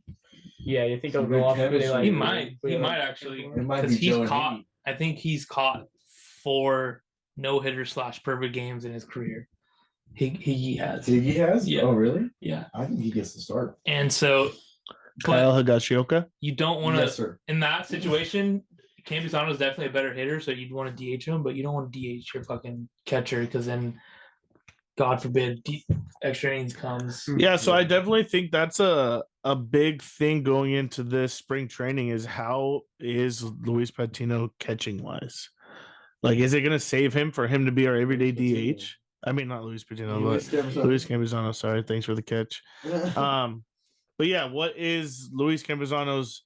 Yeah, you think Some I'll good go off chemistry. like He might actually, It might because be he's Joe and caught. Higgy. I think he's caught 4 no-hitter / perfect games in his career. He has, Higgy has? Yeah. Oh, really? yeah, I think he gets to start. and so, but Kyle Higashioka. you don't want to Yes, sir. in that situation. Campusano is definitely a better hitter, so you'd want to DH him, but you don't want to DH your fucking catcher because then, God forbid, extra innings comes. Yeah, so I definitely think that's a big thing going into this spring training is how is Luis Patino catching wise? Like, is it going to save him for him to be our everyday Luis Patino. DH? I mean, not Luis Patino, Luis but Campusano. Luis Campusano. Sorry, thanks for the catch. But yeah, what is Luis Campusano's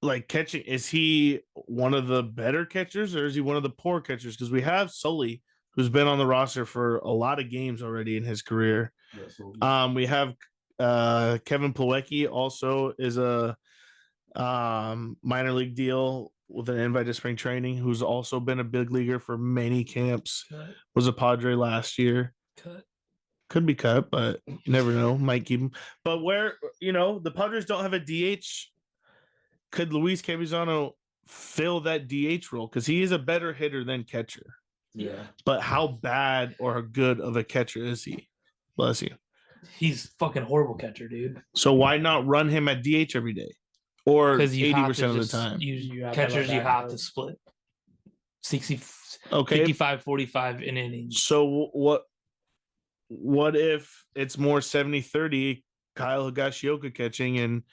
like catching? Is he one of the better catchers or is he one of the poor catchers? Because we have Sully, who's been on the roster for a lot of games already in his career. Yeah, so We have Kevin Plawecki also is a minor league deal with an invite to spring training, who's also been a big leaguer for many camps. Cut, Was a Padre last year. cut. Could be cut, but you never know. Might keep him. But where, the Padres don't have a DH, could Luis Campusano fill that DH role? Because he is a better hitter than catcher. yeah. But how bad or good of a catcher is he? Bless you. He's fucking horrible catcher, dude. So why not run him at DH every day? Or Because you 80% of the just time. You have to catchers, have you a have to backup. split 60, Okay. 55-45 in innings. So what if it's more 70-30 Kyle Higashioka catching and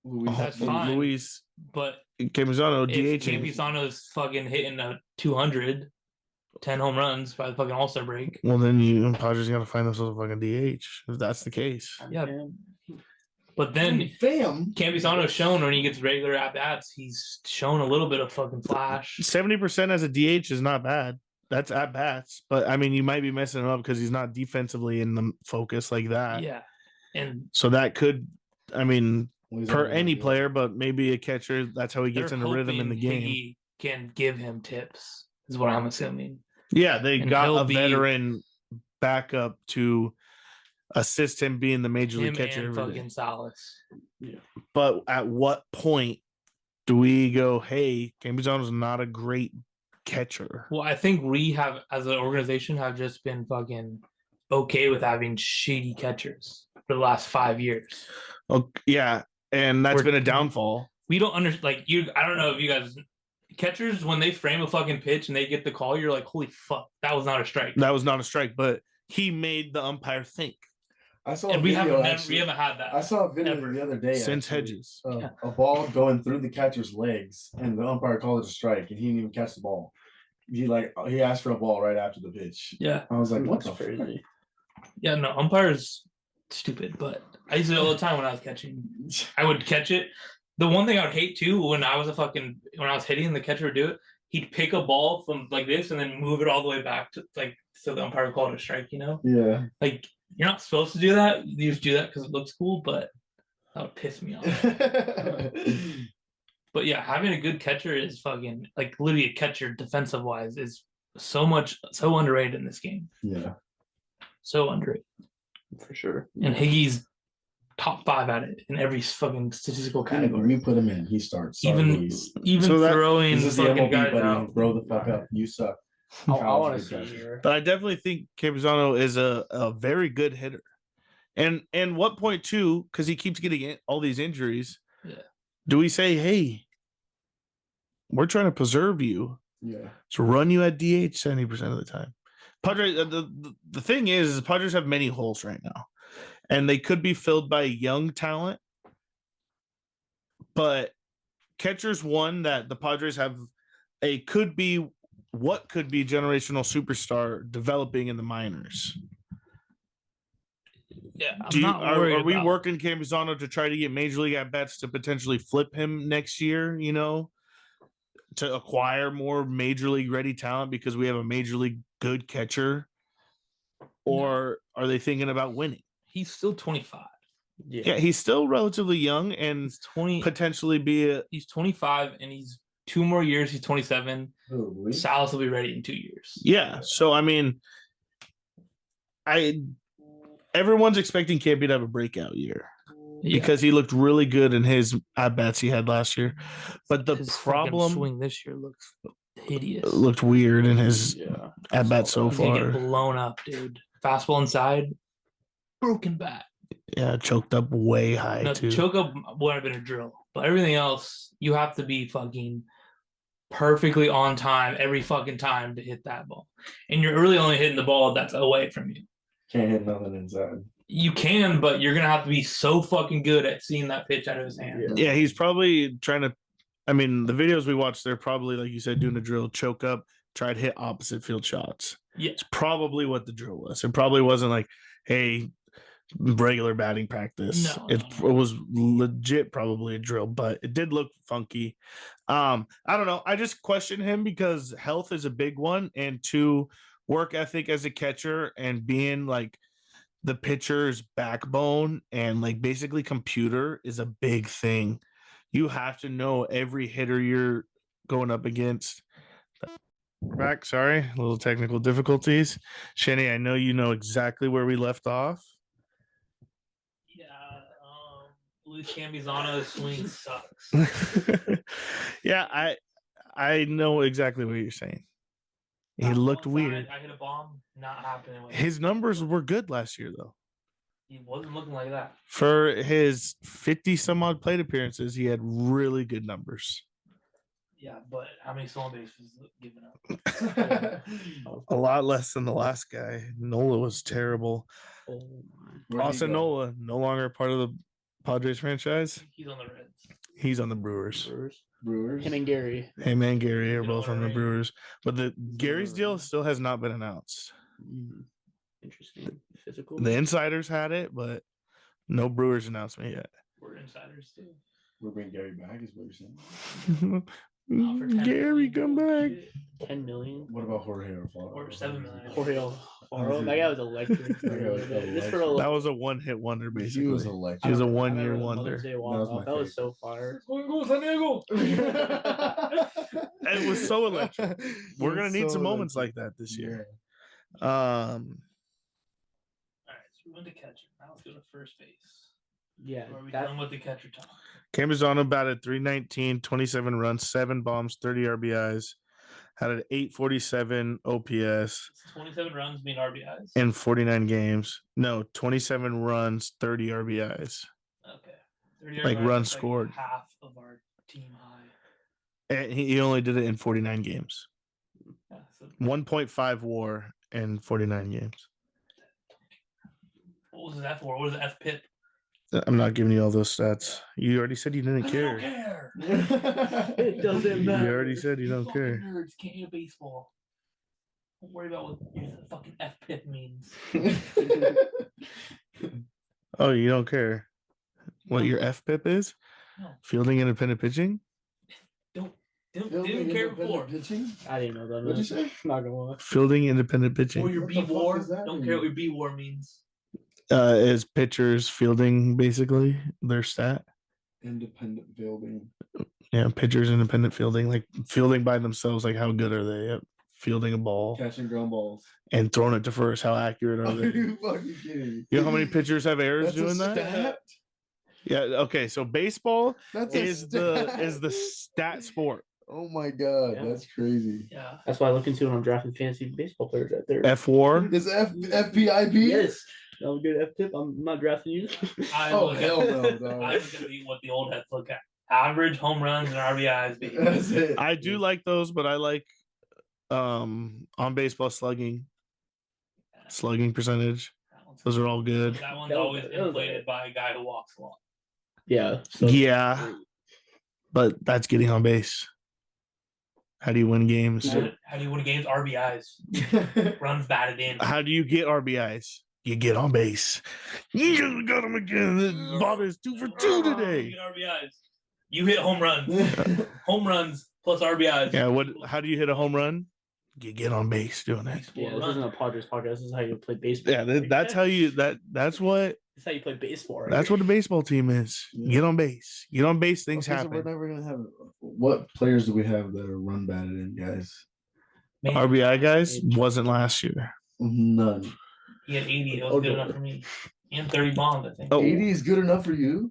Luis, That's fine. Luis But Campusano if DHing? Campusano's fucking hitting a 200, 10 home runs by the fucking All-Star break. Well, then you Padres got to find themselves a fucking DH if that's the case. Yeah. But then fam. Campusano's shown when he gets regular at-bats, he's shown a little bit of fucking flash. 70% as a DH is not bad. That's at bats, but I mean, you might be messing him up because he's not defensively in the focus like that. Yeah. And So that could, I mean, Well, he's per only any one player, but maybe a catcher. That's how he gets they're into rhythm in the hoping game. He can give him tips, is what I'm assuming. Yeah, they And got he'll a be- veteran backup to assist him being the major league Him catcher. and every day. fucking Salas. But at what point do we go, hey, Campusano's not a great catcher? Well, I think we have, as an organization, have just been fucking okay with having shitty catchers for the last 5 years. Oh, yeah, and that's We're- been a downfall. We don't understand. I don't know if you guys catchers when they frame a fucking pitch and they get the call, you're like, holy fuck, that was not a strike. That was not a strike, but he made the umpire think I saw And a we video, haven't had that. I saw a video ever. the other day since actually, Hedges. of Yeah. a ball going through the catcher's legs, and the umpire called it a strike, and he didn't even catch the ball. He asked for a ball right after the pitch. Yeah, I was like, what That's the fuck? crazy. yeah. No, umpires stupid, but I used to do it all the time when I was catching. I would catch it. The one thing I would hate too when I was hitting, the catcher would do it. He'd pick a ball from like this and then move it all the way back to so the umpire would call it a strike. Yeah. Like you're not supposed to do that. You just do that because it looks cool, but that would piss me off. But yeah, having a good catcher is fucking like literally a catcher defensive wise is so underrated in this game. Yeah. So underrated. For sure. And Higgy's top 5 at it in every fucking statistical When category. you put him in, he starts. Sorry, Even Luis. even So that- throwing This is the fucking MLB, guys buddy. out. Grow the fuck up. You suck. I Kyle's want a to good see catcher. here. But I definitely think Campuzano is a very good hitter. And what point too, because he keeps getting all these injuries. Yeah. Do we say, hey, we're trying to preserve you, Yeah. so run you at DH 70% of the time? Padres. The thing is Padres have many holes right now, and they could be filled by young talent. But catcher's one that the Padres have could be generational superstar developing in the minors. Yeah, I'm not worried. Are we about- working Campuzano to try to get major league at bats to potentially flip him next year? You know, to acquire more major league ready talent because we have a major league good catcher, or are they thinking about winning? He's still 25. Yeah, he's still relatively young and He's 20. potentially be a. He's 25, and he's 2 more years. He's 27. Who, Salas will be ready in 2 years. Yeah, so I mean, everyone's expecting Campy to have a breakout year because he looked really good in his at bats he had last year, but the his problem swing this year looks hideous. looked weird in his Yeah. at bat so He's gonna get far. blown up, dude. Fastball inside, broken bat. Yeah, choked up way high No, too. choke up would have been a drill, but everything else you have to be fucking perfectly on time every fucking time to hit that ball, and you're really only hitting the ball that's away from you. Can't hit nothing inside. You can, but you're gonna have to be so fucking good at seeing that pitch out of his hand. Yeah, he's probably trying to. I mean, the videos we watched, they're probably like you said, doing a drill, choke up, try to hit opposite field shots. Yeah. It's probably what the drill was. It probably wasn't like, hey, regular batting practice. No, it was legit probably a drill, but it did look funky. I don't know. I just question him because health is a big one, and two, work ethic as a catcher and being like the pitcher's backbone and like basically computer is a big thing. You have to know every hitter you're going up against. Back, sorry, a little technical difficulties. Shenny, I know you know exactly where we left off. Yeah, Luis Campuzano's swing sucks. Yeah, I know exactly what you're saying. He Fastball looked inside, weird. I hit a bomb, not happening. His numbers were good last year, though. He wasn't looking like that. For his 50 some odd plate appearances, he had really good numbers. Yeah, but how many stolen bases given up? A lot less than the last guy. Nola was terrible. Oh my. Austin Nola, no longer part of the Padres franchise. He's on the Reds. He's on the Brewers. Brewers. Him and Gary. Him and Gary are Good both on the already. Brewers. But the Gary's deal still has not been announced. Interesting. Physical. The insiders had it, but no Brewers announcement yet. We're insiders too. We'll bring Gary back, is what you're saying. Not for 10 Gary, million. come back. Shit. 10 million. What about Jorge Alfaro? Or 7 million. Jorge Alfaro. That guy was electric. That guy was Just for electric. That was a one-hit wonder, basically. He was electric. He was a I one-year remember the wonder. Mother's Day That was walk-off. my That was so fire. Go San Diego. It was so electric. We're It gonna was need so some moments electric. like that this year. All right, so we went to catcher. Now let's go to first base. Yeah. Or are we That, done with the catcher talk? Campuzano batted 319, 27 runs, 7 bombs, 30 RBIs, had an 847 OPS It's 27 runs mean RBIs. in 49 games. No, 27 runs, 30 RBIs. Okay. 30 Like, RBIs, runs that's scored. half of our team high. And he only did it in 49 games. Yeah, so 1.5 WAR in 49 games. what was his F for? What was the F pip? I'm not giving you all those stats. You already said you didn't I don't care. care. it doesn't You matter. already said you don't Fucking care. Nerds can't hit a baseball. Don't worry about what the fucking F pip means. Oh, you don't care what your FPIP is? No. Fielding independent pitching? Didn't care before. Pitching? I didn't know that. What'd you man. say? Not gonna lie. Fielding independent Or pitching your What B the fuck war. does that Don't mean? care what your B war means. is pitchers fielding basically their stat. Independent building. Yeah, pitchers independent fielding, like fielding by themselves. Like how good are they at fielding a ball Catching ground balls. and throwing it to first? How accurate are Are they? you fucking kidding me? You know how many pitchers have errors That's a doing that? stat? Yeah. Okay. So baseball That's a is stat. the stat sport. Oh my god, Yeah. that's crazy. Yeah. That's why I look into when I'm drafting fantasy baseball players right there. F4. Is FPIP? Yes. That was a good F tip. I'm not drafting you. Oh hell no, I dog. look at what the old heads look at. Average home runs and RBIs, baby. That's it. I do like those, but I like on baseball slugging percentage. Those are all good. That one's That was- always that was inflated by a guy who walks a lot. Yeah. So Yeah, but that's getting on base. How do you win games? How do you win games? RBIs. Runs batted in. How do you get RBIs? You get on base. You got him again. Bob is 2 for 2 You today. get RBIs. You hit home runs. Home runs plus RBIs. Yeah. How do you hit a home run? You get on base doing it. yeah, this isn't a Padres podcast. This is how you play baseball. Yeah, that's how you that's what That's how you play baseball. Right? that's what a baseball team is. Yeah. Get on base. Get on base. Things Okay, so we're happen. never gonna have. What players do we have that are run batted in, guys? Man, RBI guys wasn't last year. None. he had 80. It was good enough for me. And 30 bombs, I think. Oh, 80 is good enough for you.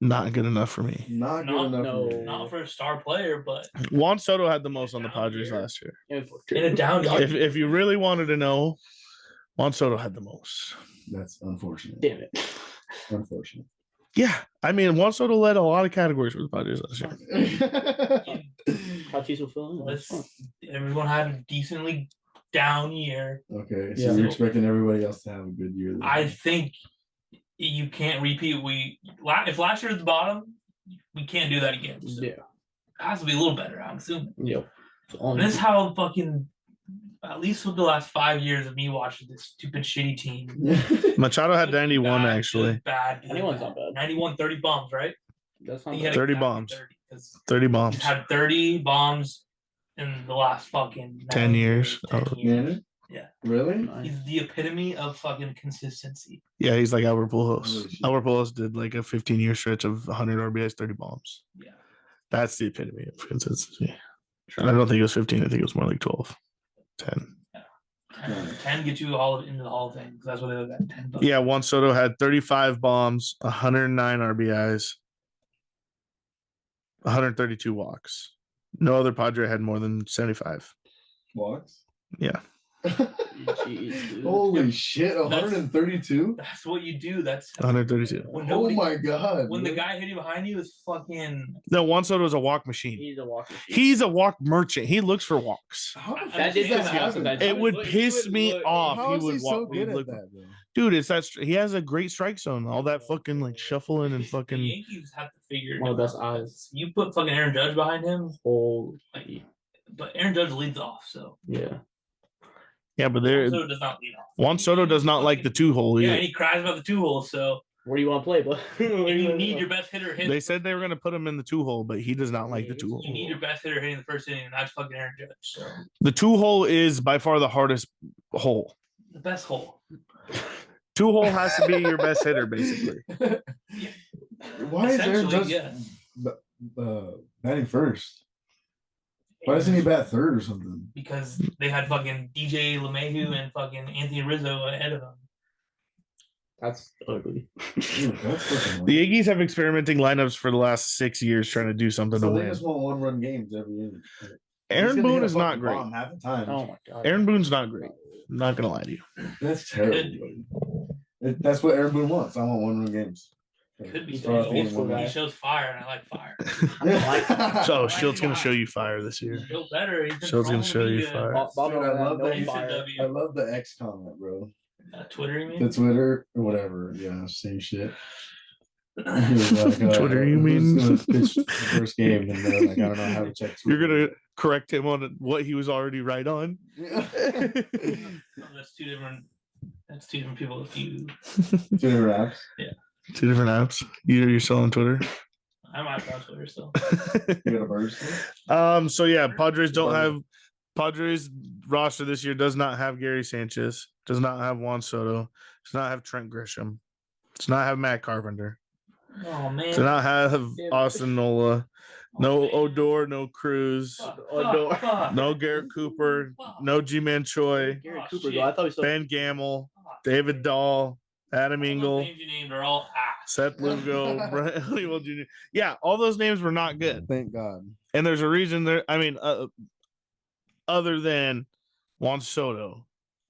not good enough for me. Not good No, enough. no. For you. Not for a star player, but Juan Soto had the most on the Padres last year. in a down year. If you really wanted to know, Juan Soto had the most. That's unfortunate. Damn it. Unfortunate. Yeah, I mean Juan Soto led a lot of categories for the Padres last year. Tatis will fill in. That's fine. Everyone had a decently down year. Okay, so Yeah. you're expecting everybody else to have a good year. Then. I think you can't repeat. If last year was the bottom, we can't do that again. So Yeah. it has to be a little better, I'm assuming. Yep. And this is how fucking, at least with the last 5 years of me watching this stupid shitty team. Machado had Good, 91 bad, actually. good, bad, good, 91's bad. not bad. 91, 30 bombs, right? That's not He bad. had 30 exactly bombs. 30, 'cause 30 he's bombs. had 30 bombs in the last fucking 10 years. 10 Oh. years. Yeah. Yeah. Really? Nice. He's the epitome of fucking consistency. Yeah, he's like Albert Pujols. Holy shit. Albert Pujols did like a 15-year stretch of 100 RBIs, 30 bombs. Yeah. That's the epitome of consistency. And I don't think it was 15. I think it was more like 12, 10. 10 get you into the Hall of Fame because that's what they look at. 10 bucks. Yeah, Juan Soto had 35 bombs, 109 RBIs, 132 walks. No other Padre had more than 75. Walks? Yeah. Jeez, dude. Holy shit! 132. That's what you do. That's 132. when Oh nobody, my god! when the really? guy hitting behind you is fucking. No, Juan Soto is a walk machine. He's a walk machine. He's a walk merchant. He looks for walks. How the That fuck That does did that piss me off happen? sometimes. It would Look, he piss would me look- off. How He is would he so walk. good He at would that? look. Though? Dude, it's that he has a great strike zone. All that fucking like shuffling and The fucking. Yankees have to figure it One of the out. best eyes. You put fucking Aaron Judge behind him, Holy. but Aaron Judge leads off, so Yeah. Yeah, but there. Juan Soto does not lead off. Juan Soto does not like the 2-hole. Yeah, either. and he cries about the 2-hole. So Where do you want to play, but and you need your best hitter hitting. They said they were going to put him in the 2-hole, but he does not like the 2-hole. You need your best hitter hitting the first inning, and that's fucking Aaron Judge. So The 2-hole is by far the hardest hole. the best hole. 2-hole has to be your best hitter, basically. Why is Aaron Essentially, Judge yes. batting first? Why doesn't he bat third or something? Because they had fucking DJ LeMahieu and fucking Anthony Rizzo ahead of him. that's ugly. Dude, that's fucking The Yankees have experimenting lineups for the last 6 years trying to do something so to they win. just want one-run games every inning. Aaron Boone is not great. Half the time. Oh my god. Aaron Boone's not great. I'm not going to lie to you. That's terrible. buddy. That's what Aaron Boone wants. I want one-run games. Could be He's saying old school he guy. shows fire, and I like fire. So Schilt's going to show you fire this year. Feel better. He's been Schilt's going throwing to show you me, fire. Bob Dude, I Melvin love had that no he's a fire. I love the X comment, bro. Twitter, you The mean? Twitter or whatever. Yeah, same shit. He was like, Twitter, you who's mean? gonna pitch the first game, and they're like, I don't know how to check. You're Twitter. going to correct him on what he was already right on. Yeah. That's two different. That's two different people. If you, Two different apps. Two different apps. You're still on Twitter. I might be on Twitter still. You got a bird still? So yeah, Padres roster this year does not have Gary Sanchez, does not have Juan Soto, does not have Trent Grisham, does not have Matt Carpenter, Oh man. does not have Austin Nola, no Odor, no Cruz, Fuck. no Garrett Cooper, no G-Man Choi, Garrett Oh, Cooper, shit. though. I thought we saw Ben Gamel, David Dahl, Adam All the Engel, names you named are all ass. Seth Lugo, Brett Honeywell Jr. Yeah, all those names were not good. Thank God. And there's a reason there. I mean, other than Juan Soto,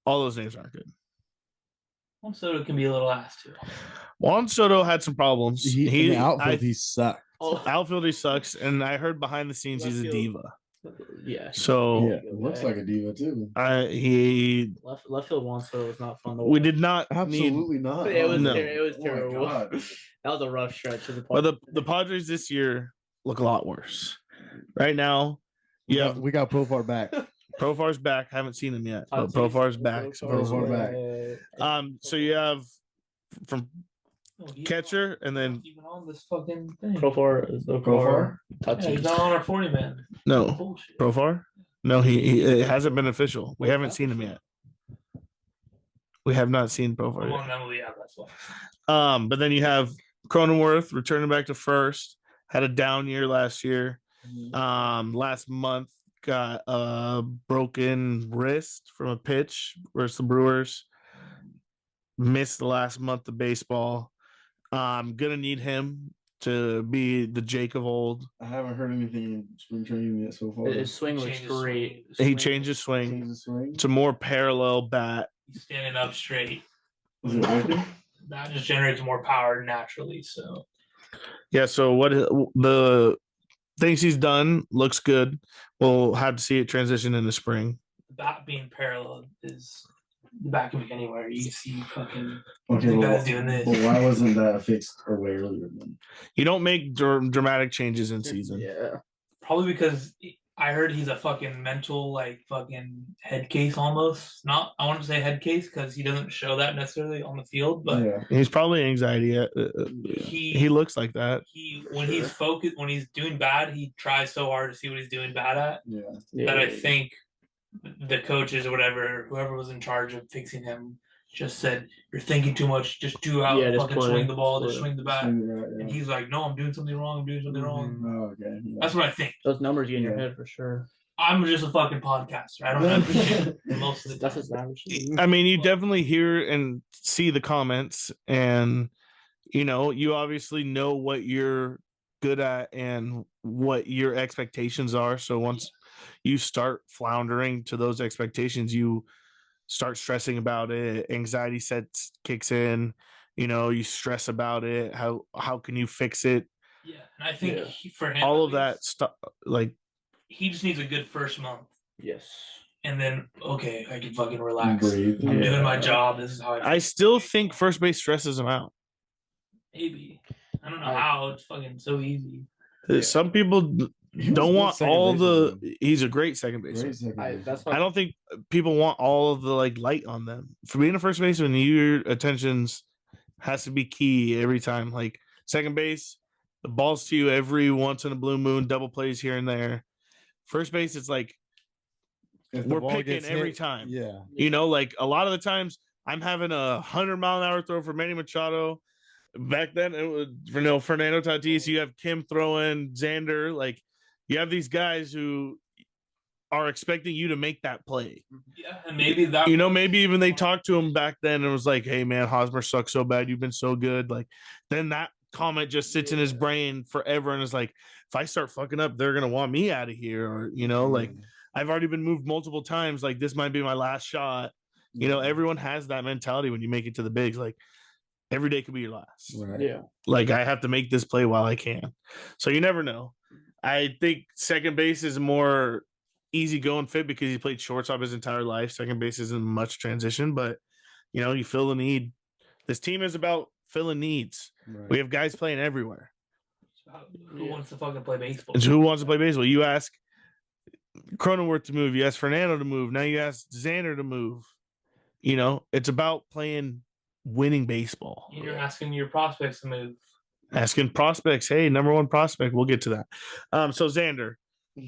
all those names aren't good. Juan Soto can be a little ass too. Juan Soto had some problems. In the outfield, he sucked. Outfield, he sucks. And I heard behind the scenes he's a diva. Yeah. So Yeah, it looks like a diva too. he left field Juan Soto was not fun to watch. we did not need. Absolutely not. It was No. it was Oh my terrible. God. That was a rough stretch of the But the Padres this year look a lot worse. Right now, yeah, We got Profar back. Profar's back. Haven't seen him yet, but Profar's back. Profar back. So you have from Oh, he's catcher and then not even on this fucking thing. Profar is the Profar? Yeah, he's not on our 40 man. no Bullshit. Profar. No, he it hasn't been official. We haven't seen him yet. We have not seen Profar I'm yet. on MLB, yeah, that's why. But then you have Cronenworth returning back to first. Had a down year last year. Last month got a broken wrist from a pitch versus the Brewers. Missed the last month of baseball. I'm gonna need him to be the Jake of old. I haven't heard anything in spring training yet so far. His swing looks Changes great. He changed his swing Change the swing. to more parallel bat. He's standing up straight. Is it working? That just generates more power naturally. So Yeah, so what the things he's done looks good. We'll have to see it transition in the spring. the bat being parallel is the bat can be anywhere. You see fucking Okay, the well, guys doing this. but why wasn't that fixed way earlier then? You don't make dramatic changes in season. Yeah. Probably because I heard he's a fucking mental, like, fucking head case almost. Not, I want to say head case because he doesn't show that necessarily on the field, but Yeah. He's probably anxiety. He looks like that. when he's focused, when he's doing bad, he tries so hard to see what he's doing bad at Yeah. that I think the coaches or whatever, whoever was in charge of fixing him, just said, "You're thinking too much. Just do out, Yeah, just fucking play. swing the ball, just Play. swing the bat." Right, And yeah. he's like, "No, I'm doing something wrong. I'm doing something wrong." Oh, okay. Yeah. That's what I think. Those numbers get in your Yeah. head for sure. I'm just a fucking podcaster. I don't have the shit most of the That's time. his average. I mean, you definitely hear and see the comments, and you obviously know what you're good at and what your expectations are. So once you start floundering to those expectations, you start stressing about it. Anxiety kicks in. You stress about it. How can you fix it? Yeah, and I think for him, All at of that least, stuff, like he just needs a good first month, Yes. and then okay, I can fucking relax. Breathe. I'm doing my Yeah. job. This is how I still think first base stresses him out. maybe. I don't know how. It's fucking so easy. Some people He was don't a good want second all baseman. the. He's a great second baseman. Great second baseman. That's I don't think people want all of the light on them. For being a first baseman, your attentions has to be key every time. Like second base, the ball's to you every once in a blue moon, double plays here and there. First base, it's like If the we're ball picking gets every hit, time. Yeah. Like a lot of the times I'm having 100-mile-an-hour throw for Manny Machado. Back then it was Fernando Tatis. You have Kim throwing, Xander. Like you have these guys who are expecting you to make that play. Yeah, and maybe that. Maybe even they talked to him back then and was like, "Hey man, Hosmer sucks so bad. You've been so good." Like then that comment just sits in his brain forever and is like, if I start fucking up, they're gonna want me out of here. Or like I've already been moved multiple times. Like this might be my last shot. Everyone has that mentality when you make it to the bigs. Like every day could be your last. Right. Yeah. Like I have to make this play while I can. So you never know. I think second base is more easy going fit because he played shortstop his entire life. Second base isn't much transition, but you fill the need. This team is about filling needs. Right. We have guys playing everywhere. Who wants to fucking play baseball? And who wants to play baseball? You ask Cronenworth to move. You ask Fernando to move. Now you ask Xander to move. It's about playing winning baseball. You're asking your prospects to move. Asking prospects, hey, number one prospect. We'll get to that. So Xander,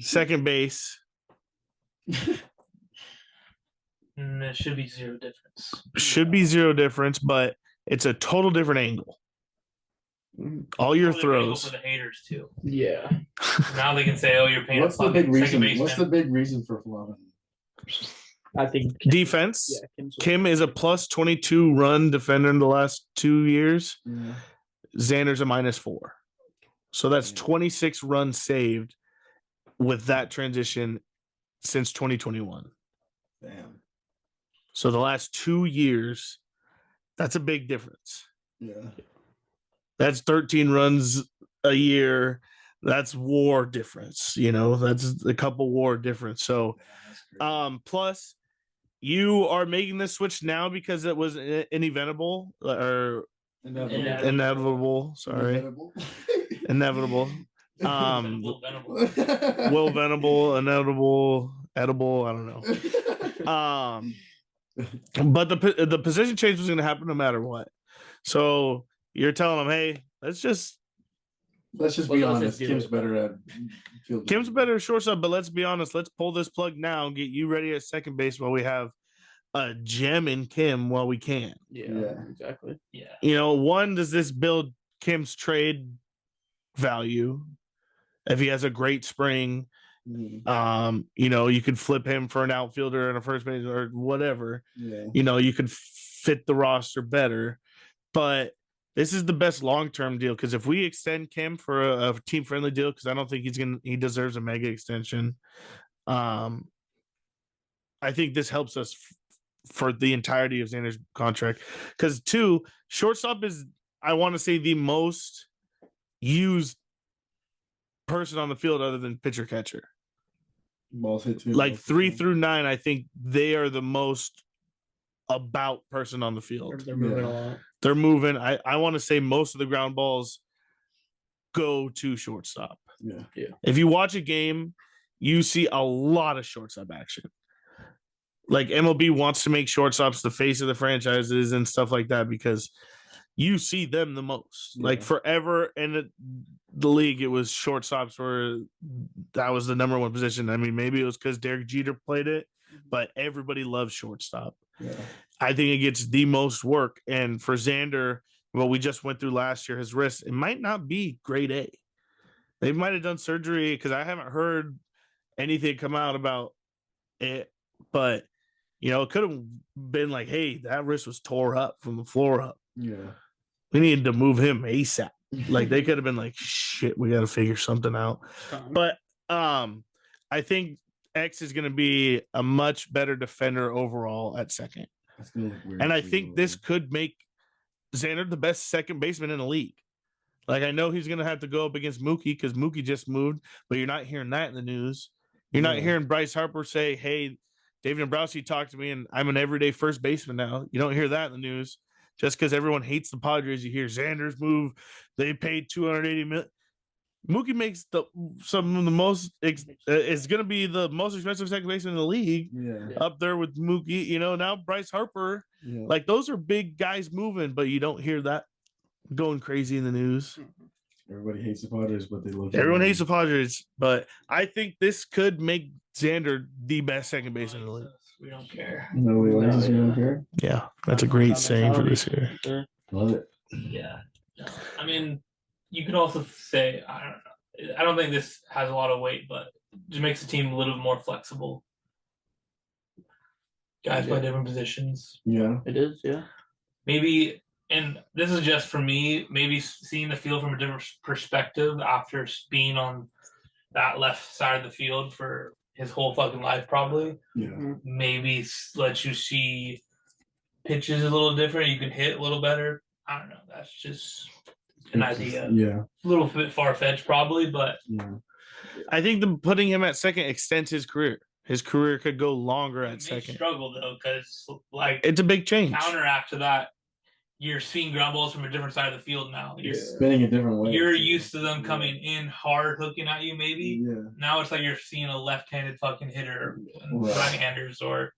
second base. It should be zero difference. Should be zero difference, but it's a total different angle. All your Probably angle throws. for the haters too. Yeah. Now they can say, "Oh, you're paying What's a the big fucking reason? second baseman." What's the big reason for Flavin? I think Defense. Yeah, Kim is a plus 22 run defender in the last 2 years. Yeah. Xander's a -4. So that's 26 runs saved with that transition since 2021. Damn. So the last 2 years, that's a big difference. Yeah. That's 13 runs a year. That's WAR difference. That's a couple WAR difference. So, plus you are making this switch now because it was inevitable or inevitable. Sorry, inevitable. Will Venable, inevitable, edible. I don't know. But the position change was going to happen no matter what. So you're telling them, hey, let's just be honest. Kim's better at field. Kim's better at shortstop, but let's be honest. Let's pull this plug now and get you ready at second base while we have a gem in Kim while we can. Yeah, exactly. Yeah. One, does this build Kim's trade value? If he has a great spring, you could flip him for an outfielder and a first base or whatever. Yeah. You could fit the roster better. But this is the best long-term deal because if we extend Kim for a team-friendly deal, because I don't think he deserves a mega extension. I think this helps us for the entirety of Xander's contract. Because 2, shortstop is, I want to say, the most used person on the field other than pitcher catcher. Balls hit too. Like 3 through 9, I think they are the most about person on the field. They're moving a lot. They're moving. I want to say most of the ground balls go to shortstop. Yeah. If you watch a game, you see a lot of shortstop action. Like MLB wants to make shortstops the face of the franchises and stuff like that because you see them the most. Yeah. Like forever in the league, it was shortstops that was the number 1 position. I mean, maybe it was because Derek Jeter played it, but everybody loves shortstop. Yeah. I think it gets the most work. And for Xander, what we just went through last year, his wrist, it might not be grade A. They might have done surgery because I haven't heard anything come out about it. But, it could have been like, hey, that wrist was tore up from the floor up. Yeah. We needed to move him ASAP. Like they could have been like, shit, we got to figure something out. But I think X is going to be a much better defender overall at second. That's gonna look weird. And I think this could make Xander the best second baseman in the league. Like I know he's going to have to go up against Mookie because Mookie just moved, but you're not hearing that in the news. You're not hearing Bryce Harper say, hey, David Dombrowski talked to me and I'm an everyday first baseman now. You don't hear that in the news. Just because everyone hates the Padres, you hear Xander's move. They paid $280 million. Mookie makes some of the most. It's going to be the most expensive second baseman in the league. Yeah. Up there with Mookie. Now Bryce Harper. Yeah. Like those are big guys moving, but you don't hear that going crazy in the news. Everybody hates the Padres, but they love. Everyone hates the Padres, but I think this could make Xander the best second baseman in the league. We don't care. Nobody likes us. We don't care. Yeah, that's a great saying for this year. Love it. Yeah. No. I mean, you could also say, I don't know. I don't think this has a lot of weight, but it just makes the team a little bit more flexible. Guys play different positions. Yeah. It is, yeah. Maybe, and this is just for me, maybe seeing the field from a different perspective after being on that left side of the field for his whole fucking life, probably. Yeah. Maybe lets you see pitches a little different. You can hit a little better. I don't know. That's just an idea. Yeah. A little bit far-fetched, probably, but Yeah. I think putting him at second extends his career. His career could go longer at second. Struggle though, because like It's a big change. counteract to that, you're seeing ground balls from a different side of the field now. You're Spinning a different way. you're used to them coming in hard, hooking at you. Maybe Yeah. now it's like you're seeing a left-handed fucking hitter, and Right. right-handers, or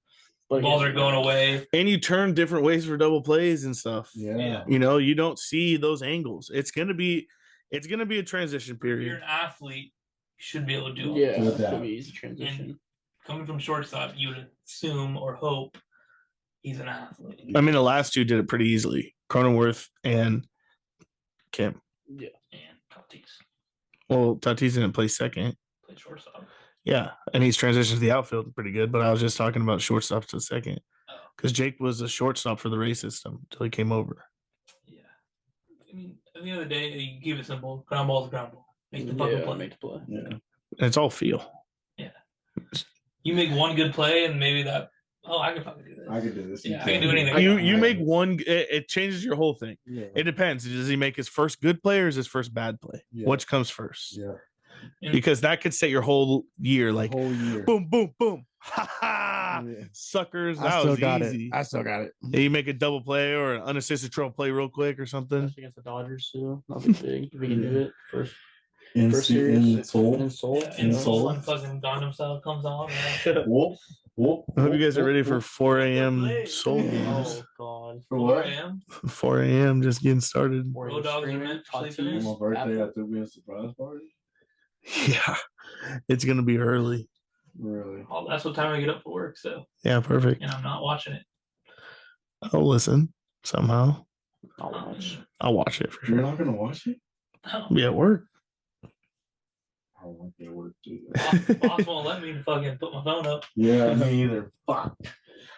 But balls are going away. And you turn different ways for double plays and stuff. Yeah. You don't see those angles. It's gonna be a transition If you're period. an athlete, you should be able to do all Yeah, Good it's that. gonna be easy transition. coming from shortstop, you would assume or hope he's an athlete. I mean, the last two did it pretty easily. Cronenworth and Kim. And Tatis Well, Tatis didn't play second. played shortstop. Yeah, and he's transitioned to the outfield pretty good. But I was just talking about shortstop to second because Jake was a shortstop for the Ray system until he came over. Yeah. I mean, At the end of the day, you keep it simple. Ground ball is ground ball. Make the fucking play. Make the play. Yeah. It's all feel. You make one good play, and maybe that. Oh, I can fucking do this. I can do this. Yeah, I can do anything. You make one. It changes your whole thing. Yeah. It depends. Does he make his first good play or is his first bad play? Yeah. Which comes first? Yeah. Because that could set your whole year. Like Whole year. boom, boom, boom. Ha ha! Yeah. Suckers. I That still was got easy. it. I still got it. Yeah, you make a double play or an unassisted triple play real quick or something. Especially against the Dodgers too. Nothing big. If we can do it first In series. Seoul. in Seoul. Yeah, and In Soul Seoul. and fucking Gundam style comes out. Man. Whoop, whoop, I hope you guys are whoop, ready for whoop. 4 a.m. Soul Yeah. games. Oh God. For 4 what? a.m. 4 a.m. just getting started. Road dogs are meant for sleeping in. For my birthday, I threw me a surprise party. Yeah, it's gonna be early. Really? Oh, that's what time I get up for work. So, Yeah, perfect. and I'm not watching it. I'll listen somehow. I'll watch. I'll watch it for You're sure. not gonna watch it? No. Be at work. I don't want that work too. Boss won't let me fucking put my phone up. Yeah, me either. Fuck.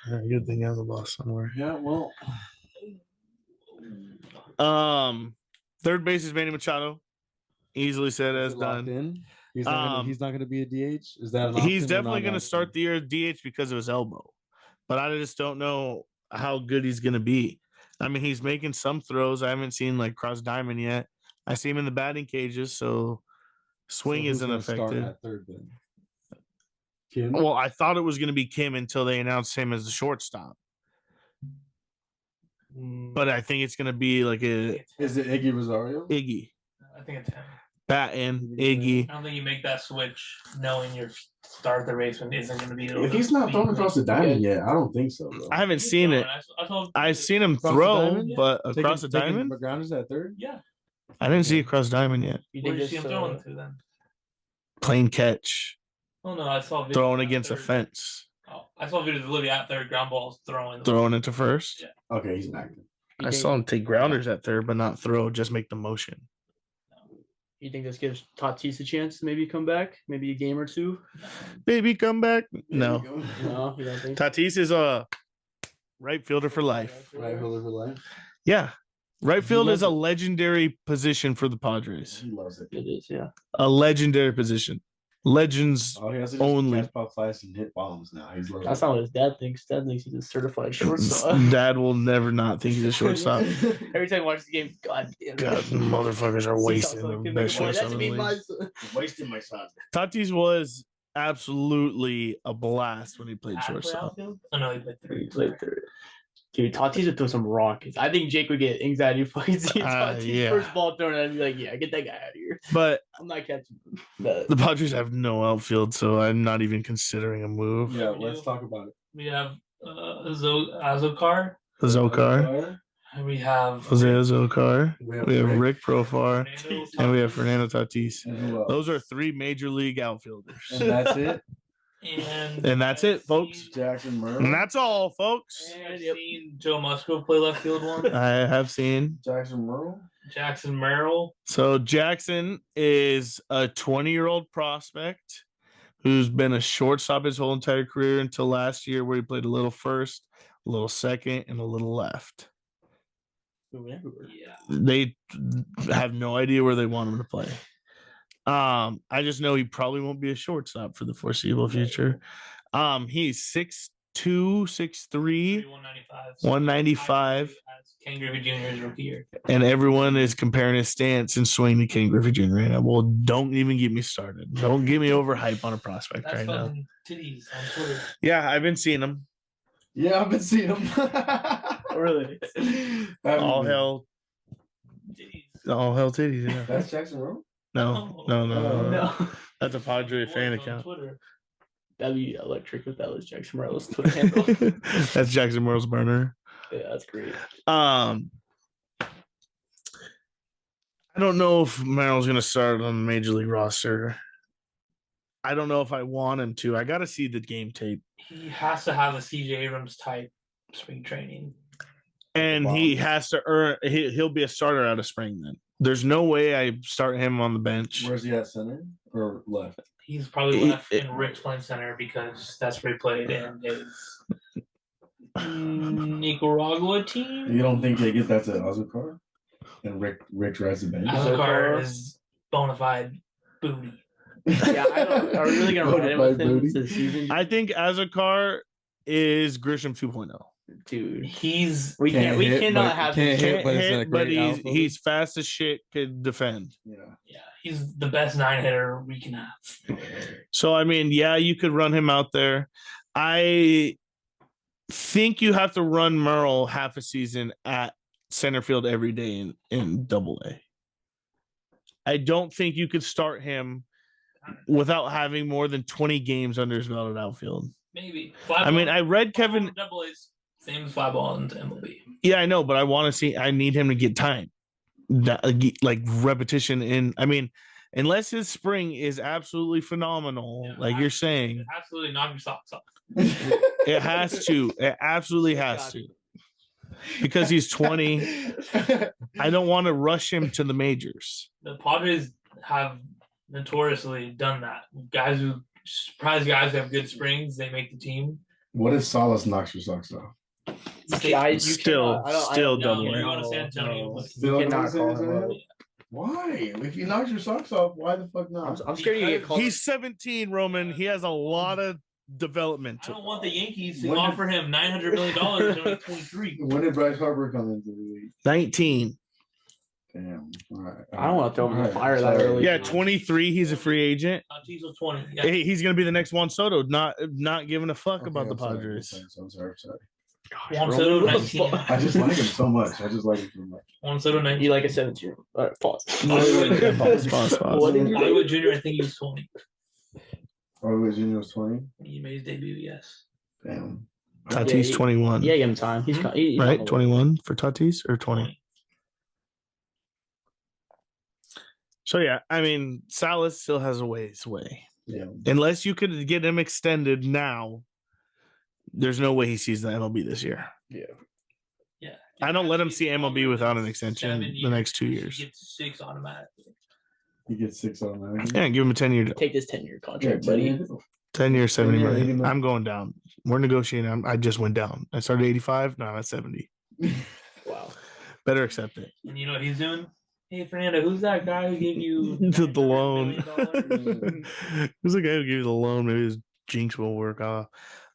Good thing I have a boss somewhere. Yeah, well. Third base is Manny Machado. Easily said Is as it locked done. in? He's not gonna be a DH. Is that an He's option or definitely not going to an start the year DH because of his elbow, but I just don't know how good he's going to be. I mean, he's making some throws. I haven't seen like cross diamond yet. I see him in the batting cages, so swing who's isn't gonna start affected. at third then? Kim? Well, I thought it was going to be Kim until they announced him as the shortstop, but I think it's going to be like a Is it Iggy Rosario? Iggy I think it's him. batting Iggy. I don't think you make that switch knowing your start the race when isn't going to be. If he's not throwing across the diamond yet, I don't think so. Bro. I haven't seen it. I've seen him Across the throw, diamond? but across the Taking diamond, McGrounders at third? Yeah. I didn't see across diamond yet. You Where think did you see this? him throwing to then? Plain catch, Oh no, I saw videos throwing at against a third. fence, Oh, I saw videos literally at third ground balls throwing. throwing into first. Yeah. Okay, he's not good. I saw him take grounders at third, but not throw, just make the motion. You think this gives Tatis a chance to maybe come back, maybe a game or two? Baby, come back. There No, you go. No, you don't think? Tatis is a right fielder for life. Right fielder for life. Yeah, right He field loves is a it. legendary position for the Padres. He loves it. It is, yeah. A legendary position. Legends. All he has to Only. only catch pop flies and hit bombs now. He's loving That's it. not what his dad thinks. Dad thinks he's a certified shortstop. Dad will never not think he's a shortstop. Every time I watch the game, God damn it. God, motherfuckers are wasting Seems like the he best can make a shortstop point. in That's the me, my league. son. Wasting my son. Tatis was absolutely a blast when he played Halfway shortstop. outfield? Oh no, he played He third. played third. Dude, Tatis would throw some rockets. I think Jake would get anxiety fights. Tatis Yeah. first ball thrown, and I'd be like, "Yeah, get that guy out of here. But I'm not catching him." the Padres have no outfield, so I'm not even considering a move. Yeah, let's talk about it. We have Azokar. Zokar, And we have Jose Zokar, we have Rick Profar, Fernando and we have Tatis. Fernando Tatis. And who else? Those are three major league outfielders. And that's it. And that's it, folks. Jackson Merle. And that's all, folks. I've seen Joe Musgrove play left field one. I have seen. Jackson Merle. Jackson Merrill. So Jackson is a 20-year-old prospect who's been a shortstop his whole entire career until last year, where he played a little first, a little second, and a little left. Yeah. They have no idea where they want him to play. I just know he probably won't be a shortstop for the foreseeable future. He's 6'2", 6'3", 195. Ken Griffey Jr.'s rookie year. And everyone is comparing his stance and swing to Ken Griffey Jr. right now. Well, don't even get me started. Don't get me overhype on a prospect That's right now. fucking titties on Twitter. Yeah, I've been seeing him. Yeah, I've been seeing him. Really? All hell titties. Yeah. That's Jackson Merle. No. No. That's a Padre fan On account. Twitter. That'd be electric if that was Jackson Morales' Twitter handle. That's Jackson Merle's burner. Yeah, that's great. I don't know if Merrill's going to start on the major league roster. I don't know if I want him to. I got to see the game tape. He has to have a CJ Abrams type spring training. And he has to earn. He'll be a starter out of spring then. There's no way I start him on the bench. Where's he at, center or left? He's probably left in Rick's playing center because that's where he played in his Nicaragua team. You don't think they get that to Azukar? And Rick drives the bench. Azokar is bona fide booty. Yeah, I don't. Are we really gonna ride it with him this season? I think Azokar is Grisham 2.0. Dude, We cannot have can't him. hit, but it's a but great outfielder. he's fast as shit, could defend. Yeah, he's the best 9-hitter we can have. So I mean, yeah, you could run him out there. I think you have to run Merle half a season at center field every day in Double-A. I don't think you could start him without having more than 20 games under his belt at outfield. Maybe. I mean, I read Kevin. Double-A's same as fly ball into MLB. Yeah, I know, but I want to see. I need him to get time, like repetition. I mean, unless his spring is absolutely phenomenal, like you're saying, Absolutely knock your socks off. it has to. It absolutely has to, because he's 20. I don't want to rush him to the majors. The Padres have notoriously done that. Surprise guys who have good springs, they make the team. What if Salas knocks your socks off? Still Double-A. You're going to San Antonio. No. Still cannot not call him up. Why? If he knocks your socks off, why the fuck not? I'm scared you get called. He's 17, Roman. He has a lot of development. I don't want the Yankees to When did- offer him $900 million when he's 23. When did Bryce Harper come into the league? 19. Damn. All right. I don't want to throw him in the All right, fire that sorry. early. Yeah, 23. He's a free agent. Tatis was 20. Yeah. Hey, he's gonna be the next Juan Soto. Not giving a fuck Okay, about the I'm sorry, Padres. I'm sorry. Juan Soto, Roman, 19. I just like him so much. Juan Soto, 19. You like a 17. All right, pause. Pause. What did you- Hollywood Jr., I think he was 20. Harvey Jr. was 20. He made his debut, yes. Damn. Tatis 21. Yeah, give him time. He's Mhm. he's Right, on the way. 21 for Tatis or 20. So yeah, I mean, Salas still has a ways away. Yeah. Unless you could get him extended now, there's no way he sees the MLB this year. Yeah. I don't let him see MLB without an extension 7 the years. next 2 He years. gets 6 automatically. He gets 6 automatically. Yeah, give him a 10-year deal. Take this 10-year Yeah, contract, 10 buddy. years. 10 years, 70 10 years, million. 80 million. I'm going down. We're negotiating. I just went down. I started 85. Now that's 70. Wow. Better accept it. And you know what he's doing? Hey, Fernando, who's that guy who gave you The loan. $100 million? Who's the guy who gave you the loan? Maybe his jinx will work off.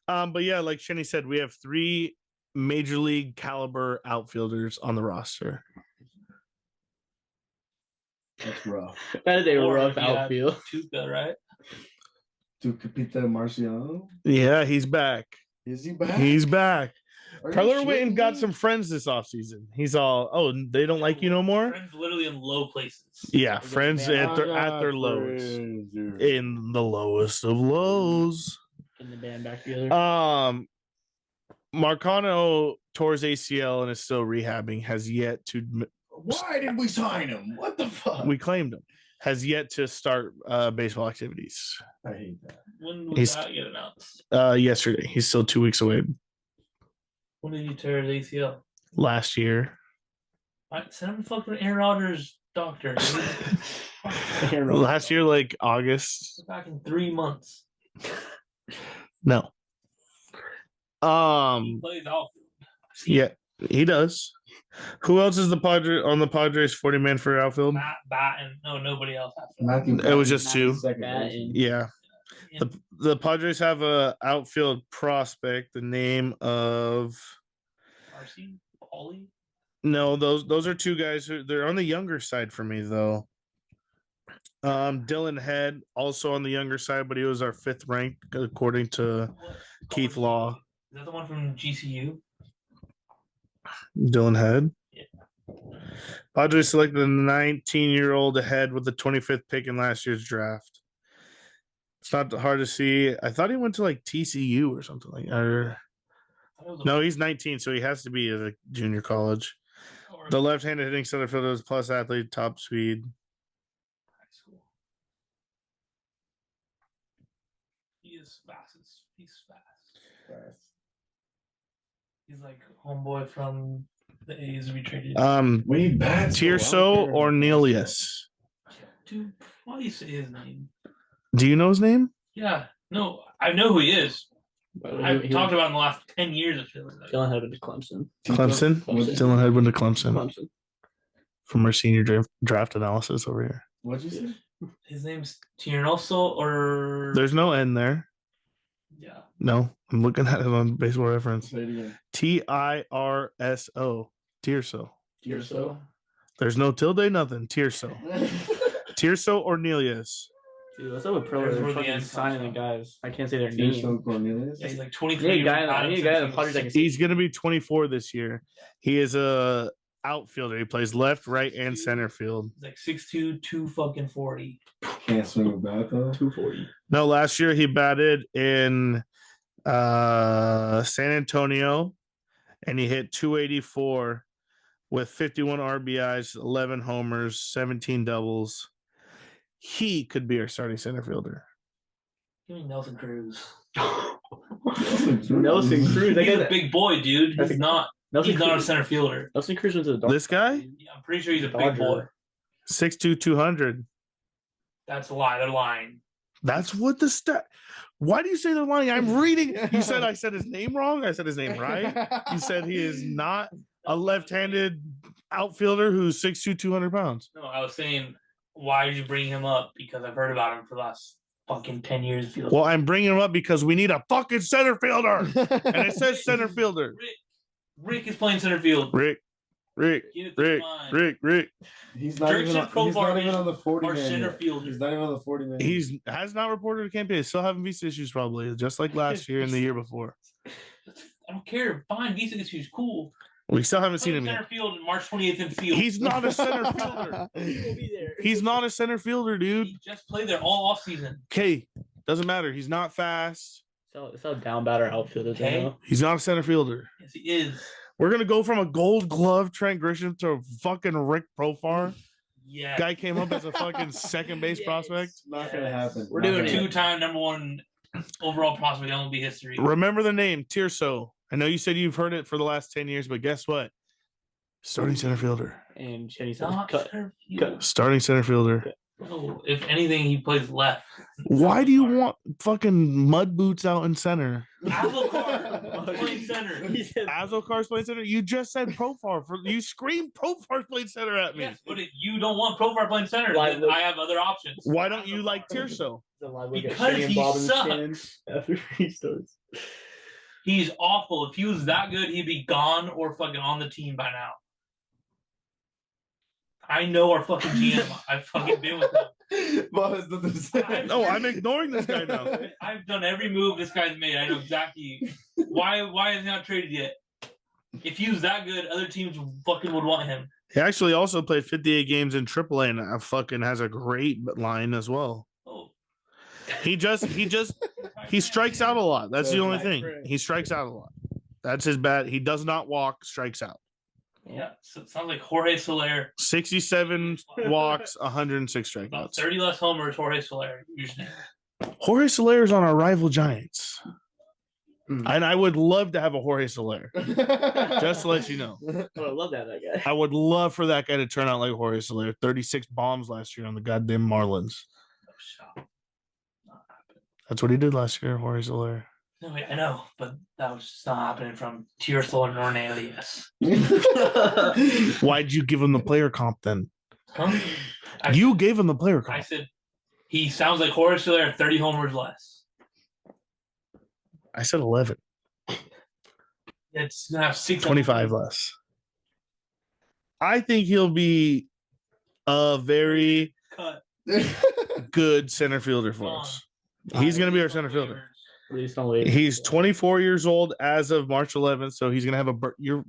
But yeah, like Shenny said, we have 3 major league caliber outfielders on the roster. That's rough. That is a Or rough if you had outfield. Tuca, right? To Capita Marciano? Yeah, he's back. Is he back? He's back. Are you Tyler shitting Witten got me? some friends this offseason. He's all, oh, they don't like you no more? Friends literally in low places. Yeah, guess friends they at their lows. In the lowest of lows. And the band back together. Marcano tore his ACL and is still rehabbing. Has yet to. Why did we sign him? What the fuck? We claimed him. Has yet to start baseball activities. I hate that. When was He's- that get announced? Yesterday. He's still 2 weeks away. When did you tear his ACL? Last year. Send him to fucking Aaron Rodgers' doctor. dude. Last year, like August. Back in 3 months. No. He plays outfield. Yeah, he does. Who else is the Padres 40 man for outfield? Matt Batten. No, nobody else has that. Matthew It was just Patton's 2. second That baseman. and- Yeah. The Padres have a outfield prospect, the name of RC? Paulie? no, those are 2 guys they're on the younger side for me though. Dylan Head also on the younger side, but he was our 5th ranked according to What? Keith Law. Is that the one from GCU? Dylan Head. Yeah. Padres selected a 19-year-old ahead with the 25th pick in last year's draft. It's not hard to see. I thought he went to like TCU or something like that. Or, no, he's 19, so he has to be at a junior college. The left-handed hitting center fielder is plus athlete, top speed. High school. He is fast. He's fast. He's like homeboy from the A's we traded. We need bats. though. I don't Tirso care. or Nelius? Dude, why do you say his name? Do you know his name? Yeah, no, I know who he is. I've He- talked about him the last 10 years. It feels like. Dylan Head to Clemson. Clemson. Clemson. Dylan Head went to Clemson. Clemson. from our senior draft analysis over here. What'd you say? His name's Tiernoso or There's no N there. yeah. No, I'm looking at it on Baseball Reference. Say it again. Tirso. Tirso. Tirso. There's no tilde, nothing. Tirso. Tirso Ornelius. Dude, what's up with pro? There's They're where the fucking end comes signing the from. guys. I can't say their Tirso name. Cornelius. Yeah, he's like I 23 need a years guy. old. I need a guy in the Padres that can He's going to be 24 this year. He is a outfielder. He plays left, right, and center field. He's like 6'2", 240. Can't swing a bat though. 240. No, last year he batted in San Antonio, and he hit 284 with 51 RBIs, 11 homers, 17 doubles. He could be our starting center fielder. Give me Nelson Cruz. Nelson Cruz. He's a big boy, dude. That's He's a- not. Nelson He's not a Cruz. center fielder. Nelson Cruz went to the Dodgers. This guy, I'm pretty sure he's a big Dodger. boy. 6'2", 200. That's a lie. They're lying. That's what the stat. Why do you say they're lying? I'm reading. You said I said his name wrong. I said his name right. You said he is not a left-handed outfielder who's 6'2", 200 pounds. No, I was saying, why did you bring him up? Because I've heard about him for the last fucking 10 years. Feels Well, I'm bringing him up because we need a fucking center fielder, and it says center fielder. Rick is playing center field. Rick. Get it through your mind. He's not Dirksen even on, Pro he's not even Vargas on the 40 Our man. center yet. fielder. He's not even on the 40 man. He's has not reported a campaign. He's still having visa issues, probably just like last year and the year before. I don't care. Fine, visa issues, cool. We still haven't seen him Center yet. field in March 28th in field. He's not a center fielder. He will be there. He's not a center fielder, dude. He just played there all off season. Okay, doesn't matter. He's not fast. That's how down bad our outfield is. Okay. Now. He's not a center fielder. Yes, he is. We're gonna go from a Gold Glove Trent Grisham to fucking Rick Profar. Yeah. Guy came up as a fucking second base Yes. prospect. not gonna happen. We're Not doing gonna it. Two-time #1 overall prospect in MLB history. Remember the name Tirso. I know you said you've heard it for the last 10 years, but guess what? Starting center fielder. And Cheney said, Not cut. center field. Starting center fielder. No, if anything, he plays left. Why do you want fucking mud boots out in center? Azelkar playing center. He said, Azokar's playing center. You just said Profar. You screamed Profar playing center at me. Yes, but if you don't want Profar playing center, Why then look- I have other options. Why don't you like Tirso? the live look at Because Cheney and he Bob in the sucks. stands after he starts. He's awful. If he was that good, he'd be gone or fucking on the team by now. I know our fucking GM. I've fucking been with him. Bob has nothing to say. No, I'm ignoring this guy now. I've done every move this guy's made. I know exactly why is he not traded yet. If he was that good, other teams fucking would want him. He actually also played 58 games in AAA and fucking has a great line as well. Oh, He strikes out a lot. That's the only my thing. friend. He strikes out a lot. That's his bad. He does not walk, strikes out. yeah. So it sounds like Jorge Soler. 67 walks, 106 About strikeouts. 30 less homers. Jorge Soler. Usually. Jorge Soler is on our rival Giants. Hmm. And I would love to have a Jorge Soler. Just to let you know. Oh, I love that guy. I would love for that guy to turn out like Jorge Soler. 36 bombs last year on the goddamn Marlins. No shot. Not happening. That's what he did last year, Jorge Soler. No, I know, but that was just not happening from Tirso and Ornelius. Why'd you give him the player comp then? Huh? You gave him the player I comp. said he sounds like Jorge Soler, 30 homers less. I said 11. It's gonna have 25 less. I think he'll be a very cut. good center fielder for us. He's going to be our center fielder. Released on waivers. He's 24 years old as of March 11th, so he's going to have you're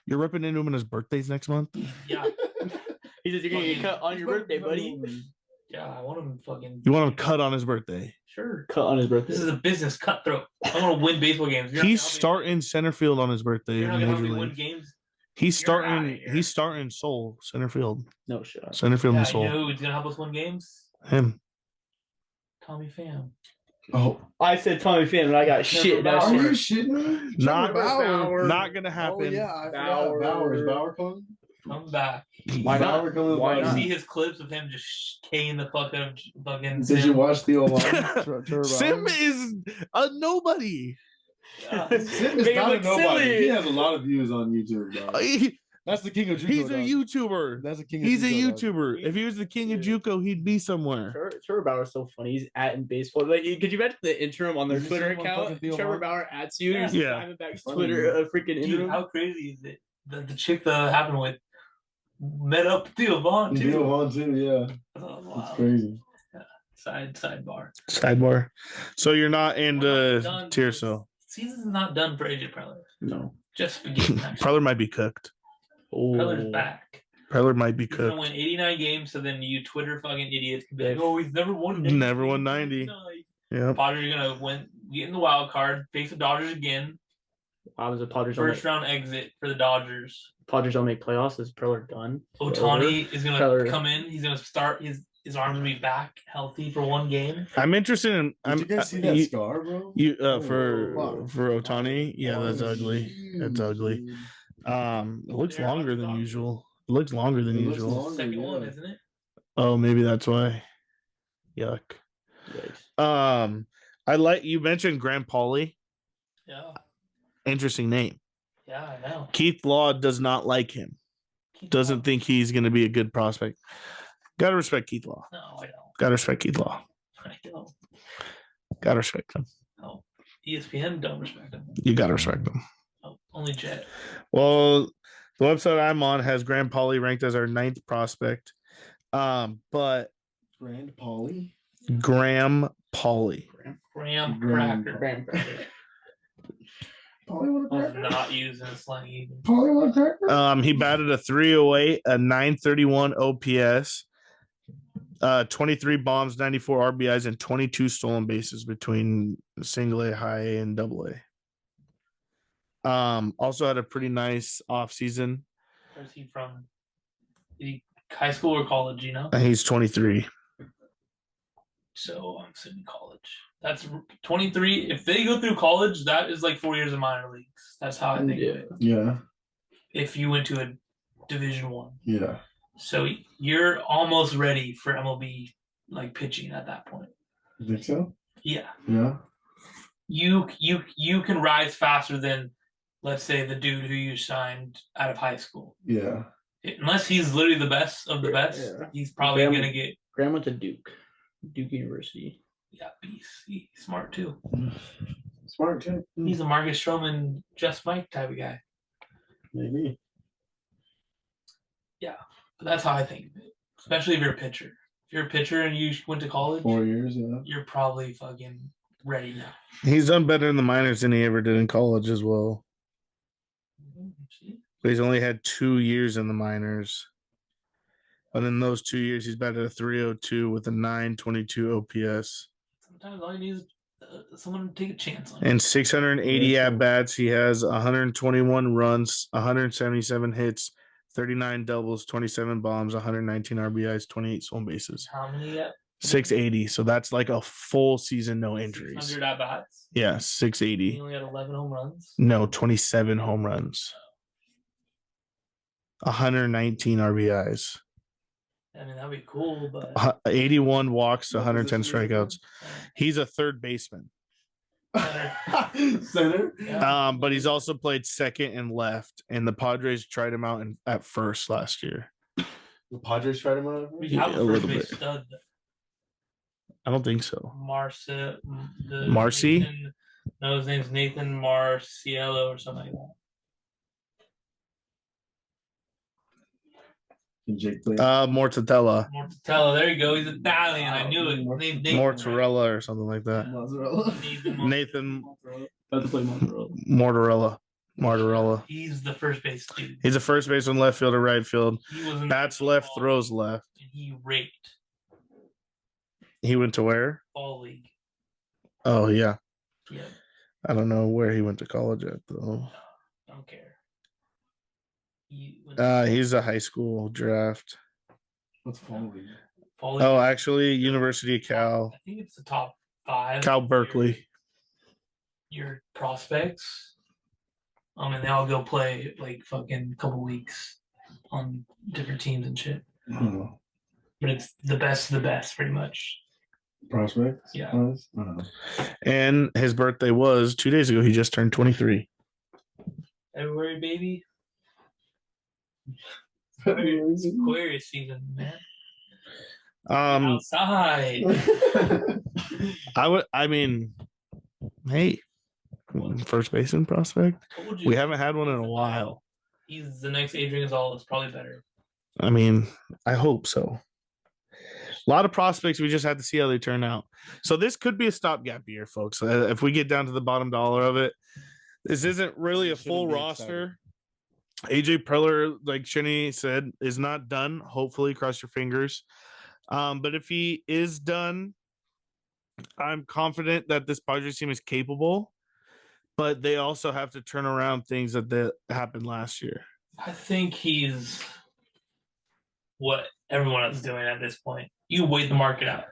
ripping into him on his birthdays next month. Yeah, He says you're gonna get cut on your birthday, buddy. yeah. I want him fucking. You want him cut on his birthday. Sure. Cut on his birthday. This is a business cutthroat. I want to win baseball games. You're not He's gonna help me- starting center field on his birthday. You're not in gonna help Major me win League. games. He's You're outta starting. here. He's starting Soul center field. No shot. Center field Yeah, and you Soul. know who's gonna help us win games? Him. Tommy Pham. Oh, I said Tommy Pham, and I got shit. That are you shit. shitting me? Not Bauer. not gonna Oh happen. yeah, I Bauer. forgot. Bauer. Is Bauer coming? Come back. Why not? Bauer coming? Why You not? see his clips of him just K-ing the fuck out of fucking. Did you watch the old Sim is a nobody. Yeah. Sim is Make him not a look nobody. silly. He has a lot of views on YouTube, bro. That's the king of JUCO. He's a dog. YouTuber. That's a king. Of He's a JUCO, dog. YouTuber. If he was the king of Yeah. JUCO, he'd be somewhere. Trevor Bauer's so funny. He's at in baseball. Like, could you imagine the interim on their Did you Twitter see him on account? fucking Theo Trevor Von? Bauer adds you. Yeah. Yeah. Diamondback's Funny, Twitter man. freaking Dude, interim. how crazy is it? The chick that happened with met up with Theo Vaughn too. Theo Von too, yeah. Oh, It's wow. crazy. Sidebar. Sidebar. So you're not We're into not done. Tierso. Season's not done for AJ Preller. No. Just beginning. actually. Preller might be cooked. Preller's back. Preller might be He's gonna cooked. win 89 games, so then you Twitter fucking idiots can be like, "Oh, he's never won. 90. Never won 90. Yeah. Padres are gonna win, get in the wild card, face the Dodgers again. Wow, the Padres don't First round exit for the Dodgers. make playoffs. Is Preller done? Otani is gonna Preller. come in. He's gonna start. His arm will be back healthy for one game. I'm interested in. Did you guys see that scar, bro? For fuck. Otani. Yeah, that's Oh, ugly. That's ugly. dude. It looks They're longer than on top. usual. It looks longer than It looks usual. long. Second yeah. one, isn't it? Oh, maybe that's why. Yuck. Yikes. I like you mentioned Graham Pauly. Yeah, Interesting name. yeah, I know. Keith Law does not like him. Doesn't think he's going to be a good prospect. Gotta respect Keith Law. No, I don't. Gotta respect Keith Law. I don't. Gotta respect him. No. ESPN don't respect him. You gotta respect him. No, only Jet. Well, the website I'm on has Graham Pauly ranked as our 9th prospect. But Grand Polly. Graham Pauly. Graham Graham. Cracker. Polly want a I'm cracker? not using a slang even. Polly want a cracker? He batted a 308, a 931 OPS, 23 bombs, 94 RBIs, and 22 stolen bases between single A, high A, and double A. Also had a pretty nice offseason. Where's he from? Is he high school or college, you know? He's 23. So I'm assuming college. That's 23. If they go through college, that is like 4 years of minor leagues. That's how I think of it. Yeah. If you went to a Division One, Yeah. so you're almost ready for MLB like pitching at that point. You think so? Yeah, Yeah. you can rise faster than, let's say, the dude who you signed out of high school. Yeah. Unless he's literally the best of the best, Yeah. he's probably Graham- gonna get Graham went to Duke University. he's smart too. Smart too. He's a Marcus Stroman, Just Mike type of guy. Maybe. But that's how I think of it. Especially if you're a pitcher. If you're a pitcher and you went to college, 4 years, yeah. you're probably fucking ready now. He's done better in the minors than he ever did in college as well. See? But he's only had 2 years in the minors. And in those 2 years, he's batted a 302 with a 922 OPS. Sometimes all you need is someone to take a chance on. And 680 Yeah, at bats. He has 121 runs, 177 hits, 39 doubles, 27 bombs, 119 RBIs, 28 stolen bases. How many yet? 680. So that's like a full season, no injuries. 600 at bats. Yeah, He 680. only had 11 home runs. No, 27 home runs, 119 RBIs, I mean, that'd be cool, but 81 walks, What 110 position is he? strikeouts. He's a third baseman. Center. yeah. But he's also played second and left, and the Padres tried him out at first last year. The Padres tried him out. We have a a first little base bit. stud. I don't think so. Marcy? No, his name's Nathan Marciello or something like that. Can Jake play? Mortadella, Mortatello, there you go. He's Italian. I knew it. Named Nathan, Mortarella, or something like that. Mozzarella. right? Nathan Mor- Nathan About to play Montreal. Mortarella. He's the first base dude. He's a first baseman, left field or right field. He was in Bats the left, fall, throws left. and he raked He went to where? all league. Oh yeah, Yeah, I don't know where he went to college at though. don't care. He went He's a high school draft. What's fall league? fall league. Oh, actually, University of Cal, I think it's the top 5. Cal Berkeley. Your prospects. And they all go play like fucking couple weeks on different teams and shit. I don't know. But it's the best of the best, pretty much. Prospects. Yeah. I don't know. And his birthday was 2 days ago. He just turned 23. February, baby. It's Aquarius season, man. Um, Outside. I mean, hey, first baseman prospect. Told you. We haven't had one in a while. He's the next Adrian Gonzalez, probably better. I mean, I hope so. A lot of prospects. We just have to see how they turn out. So this could be a stopgap year, folks. If we get down to the bottom dollar of it, this isn't really a full roster. AJ Preller, like Shinny said, is not done. Hopefully, cross your fingers. But if he is done, I'm confident that this Padres team is capable. But they also have to turn around things that happened last year. I think he's what everyone else is doing at this point. You wait the market out.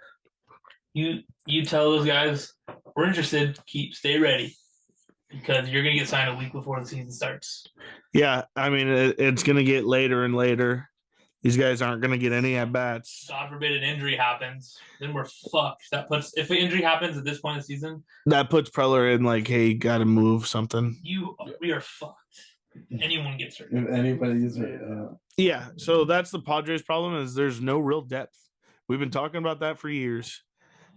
You tell those guys we're interested. Stay ready because you're gonna get signed a week before the season starts. Yeah, I mean it's gonna get later and later. These guys aren't gonna get any at bats. God forbid an injury happens, then we're fucked. If an injury happens at this point in the season, that puts Preller in like, hey, gotta move something. We are fucked. Anyone gets hurt. If anybody gets hurt, yeah. So that's the Padres' problem is there's no real depth. We've been talking about that for years.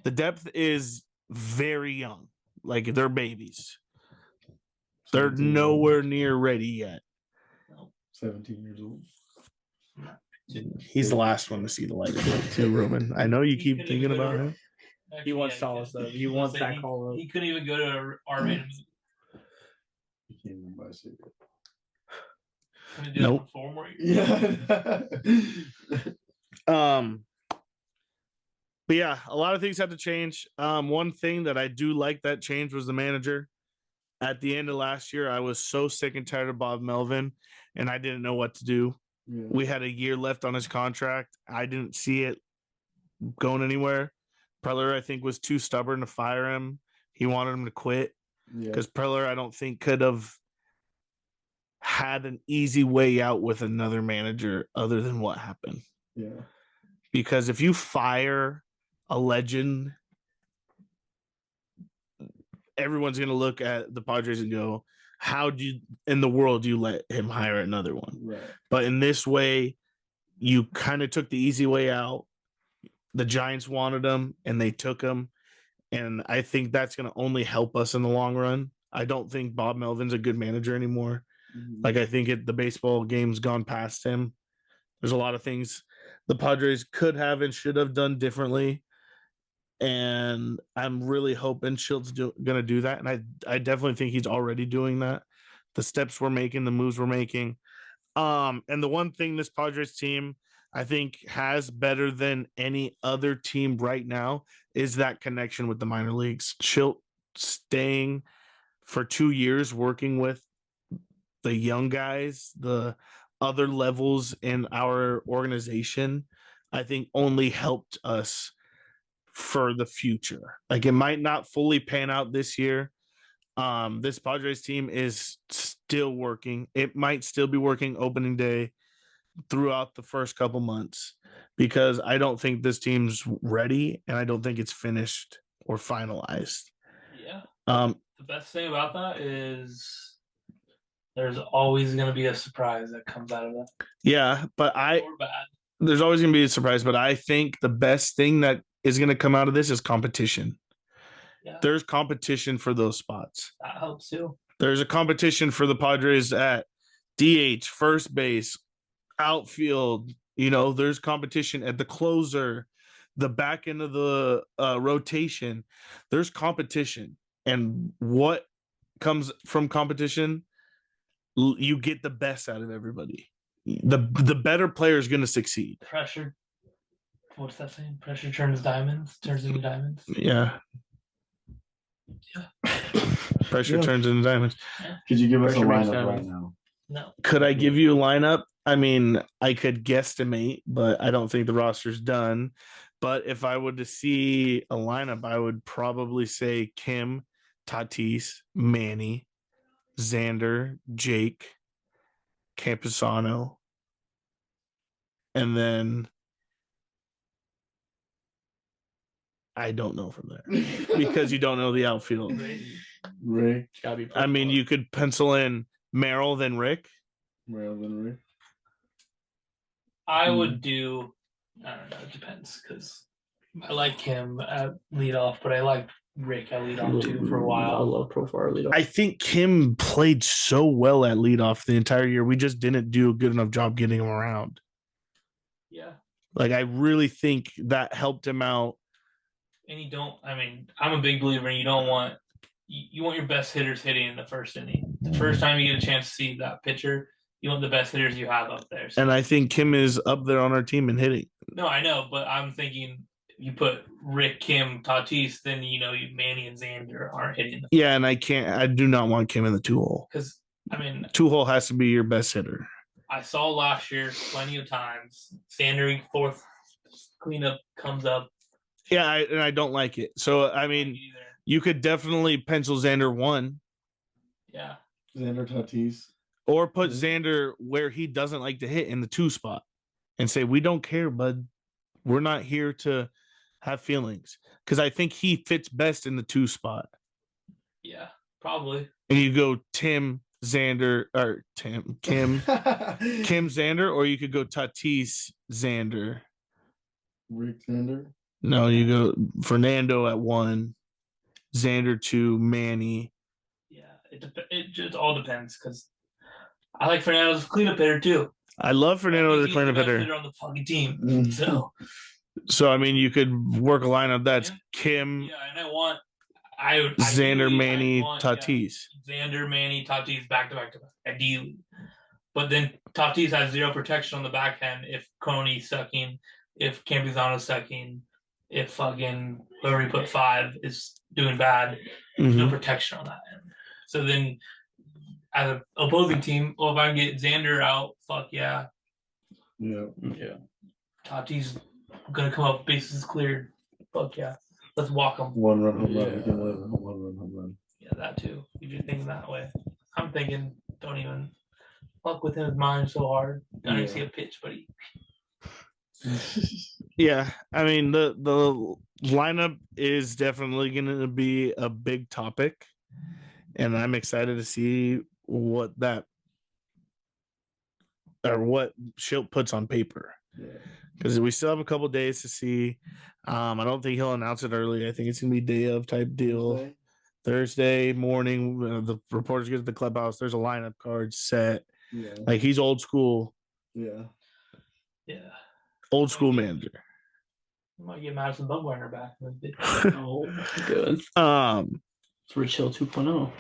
The depth is very young, like they're babies. They're nowhere near ready yet. 17 years old. He's the last one to see the light too, Ruben. I know you keep thinking about him. He wants solace though. He wants that call up. He couldn't even go to a R-rated movie. You can't even buy a cigarette. Nope. Yeah. But yeah, a lot of things have to change. One thing that I do like that change was the manager. At the end of last year, I was so sick and tired of Bob Melvin, and I didn't know what to do. Yeah. We had a year left on his contract. I didn't see it going anywhere. Preller, I think, was too stubborn to fire him. He wanted him to quit because Preller, I don't think, could have had an easy way out with another manager other than what happened. Yeah. Because if you fire a legend, everyone's going to look at the Padres and go, how in the world do you let him hire another one? Right. But in this way, you kind of took the easy way out. The Giants wanted him and they took him. And I think that's going to only help us in the long run. I don't think Bob Melvin's a good manager anymore. Mm-hmm. Like, I think the baseball game's gone past him. There's a lot of things the Padres could have and should have done differently. And I'm really hoping Schilt's going to do that. And I definitely think he's already doing that. The steps we're making, the moves we're making. And the one thing this Padres team, I think, has better than any other team right now is that connection with the minor leagues. Schilt staying for 2 years, working with the young guys, the other levels in our organization, I think only helped us for the future. Like, it might not fully pan out this year. This Padres team is still working. It might still be working opening day throughout the first couple months because I don't think this team's ready and I don't think it's finished or finalized. Yeah. The best thing about that is there's always going to be a surprise that comes out of that. Yeah, but there's always going to be a surprise, but I think the best thing that is going to come out of this is competition. Yeah. There's competition for those spots. That helps too. There's a competition for the Padres at DH, first base, outfield. You know, there's competition at the closer, the back end of the rotation. There's competition. And what comes from competition, you get the best out of everybody. The better player is going to succeed. Pressure. What's that saying? Pressure turns into diamonds. Yeah. Pressure turns into diamonds. Yeah. Could you give us a lineup right now? No. Could I give you a lineup? I mean, I could guesstimate, but I don't think the roster's done. But if I would to see a lineup, I would probably say Kim, Tatis, Manny, Xander, Jake, Campusano, and then I don't know from there because you don't know the outfield. Rick. I mean, you could pencil in Merrill, then Rick. Merrill, then Rick. I would do. I don't know. It depends because I like him at leadoff, but I like Rick at leadoff too for a I while. love Profar leadoff. I think Kim played so well at leadoff the entire year. We just didn't do a good enough job getting him around. Yeah. Like, I really think that helped him out. And you don't. I mean, I'm a big believer. You don't want. You want your best hitters hitting in the first inning. The first time you get a chance to see that pitcher, you want the best hitters you have up there. So, And I think Kim is up there on our team in hitting. no, I know, but I'm thinking you put Rick, Kim, Tatis, then Manny and Xander aren't hitting the. Yeah, and I do not want Kim in the 2-hole. Because I mean, 2-hole has to be your best hitter. I saw last year plenty of times. Xander fourth cleanup comes up. Yeah, I don't like it. So I mean, you could definitely pencil Xander 1. Yeah. Xander Tatis. Or put Xander where he doesn't like to hit in the 2 spot and say, we don't care, bud. We're not here to have feelings. Because I think he fits best in the 2 spot. Yeah, probably. And you go Kim Xander, Kim Xander, or you could go Tatis Xander. Rick Xander. No, you go Fernando at 1, Xander 2, Manny. Yeah, it just all depends because I like Fernando's cleanup hitter too. I love Fernando as a cleanup hitter on the fucking team. So I mean, you could work a lineup that's Kim. Yeah, and Xander, Manny, Tatis. Xander, Manny, Tatis back to back to back, ideally. But then Tatis has 0 protection on the back end if Coney's sucking, if Campuzano's sucking, if fucking whoever he put 5 is doing bad. There's no protection on that end. So then, as an opposing team, well, if I can get Xander out, fuck yeah. Yeah. Tatis gonna come up, bases cleared. Fuck yeah. Let's walk him. 1-run home run. We can live. 1-run home run. Yeah, that too. You're just thinking that way. I'm thinking, don't even fuck with his mind so hard. Don't even see a pitch, buddy. Yeah, I mean the lineup is definitely going to be a big topic, and I'm excited to see what Schilt puts on paper. Because we still have a couple days to see. I don't think he'll announce it early. I think it's gonna be day of type deal. Thursday morning, the reporters get to the clubhouse. There's a lineup card set. Yeah. Like, he's old school. Yeah. Yeah. Old school manager. You might get Madison Bumgarner back. Oh, good. It's Rich Hill 2.0.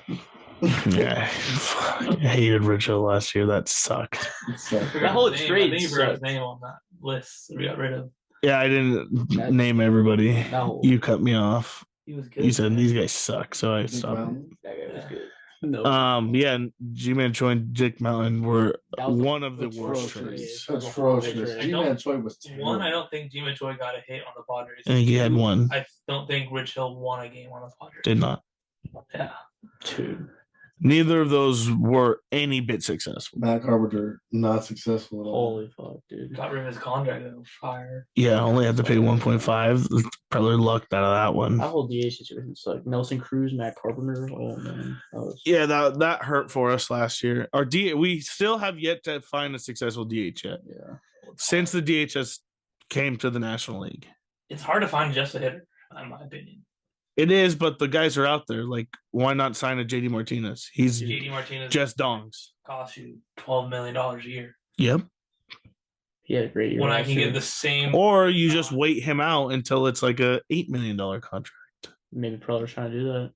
Yeah, I hated Rich Hill last year. That sucked. That whole trade I think you forgot his sucked. name on that list that we got rid of. Yeah, I didn't name everybody. No. You cut me off. He was good. You said these guys suck, so I stopped. That guy was good. No. Yeah, G-Man Choi and Dick Mountain were That was one of the worst atrocious. trades. Atrocious. I G-Man Choi was terrible. One, I don't think Jimmy Choi got a hit on the Padres. I think he had one. I don't think Rich Hill won a game on the Padres. Did not. Yeah. 2. Neither of those were any bit successful. Matt Carpenter, not successful at all. Holy fuck, dude. Got rid of his contract. Fire. Yeah, only had to pay 1.5. Probably lucked out of that one. That whole DH situation sucked. Nelson Cruz, Matt Carpenter. Oh man, Yeah, that hurt for us last year. Our we still have yet to find a successful DH yet. Yeah. Since the DHS came to the National League. It's hard to find just a hitter, in my opinion. It is, but the guys are out there. Like, why not sign a JD Martinez? He's JD Martinez just dongs. costs you $12 million a year. Yep. He had a great year. When I last can year. get the same. Or you just wait him out until it's like a $8 million contract. Maybe Preller's trying to do that.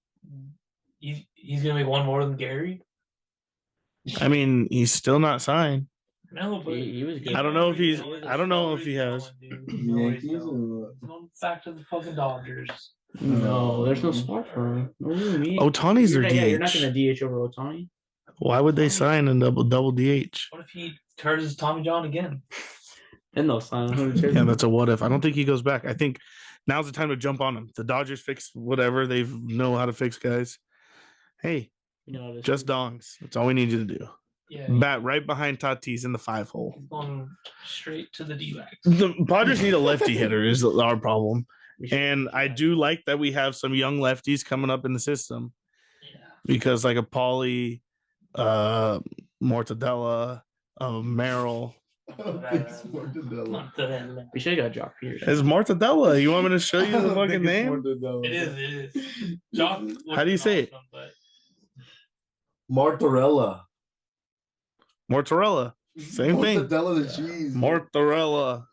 He's gonna make one more than Gary. I mean, he's still not signed. No, but He was good. I don't know if he's. I don't know if he has. Yankees or He's going back to the fucking Dodgers. No, there's no spot for him. No, me. Otani's their You're not DH. going to DH over Otani. Why would they sign a double DH? What if he turns his Tommy John again? Then they'll sign him. Yeah, that's a what if. I don't think he goes back. I think now's the time to jump on him. The Dodgers fix whatever they know how to fix, guys. Hey, just dongs. That's all we need you to do. Yeah, Bat right behind Tatis in the 5-hole. he's going straight to the D-backs. The Padres need a lefty hitter is our problem. And I do like that we have some young lefties coming up in the system Yeah. because like a Pauly, Mortadella, Merrill, I don't think it's Mortadella. Mozzarella. We should have got Jock Peterson. It's Mortadella. You want me to show you I the don't fucking think it's name? Mortadella. It is. Jock. How do you say it? But Mortarella. Mortadella. Same thing. Mortadella the cheese. Mortadella.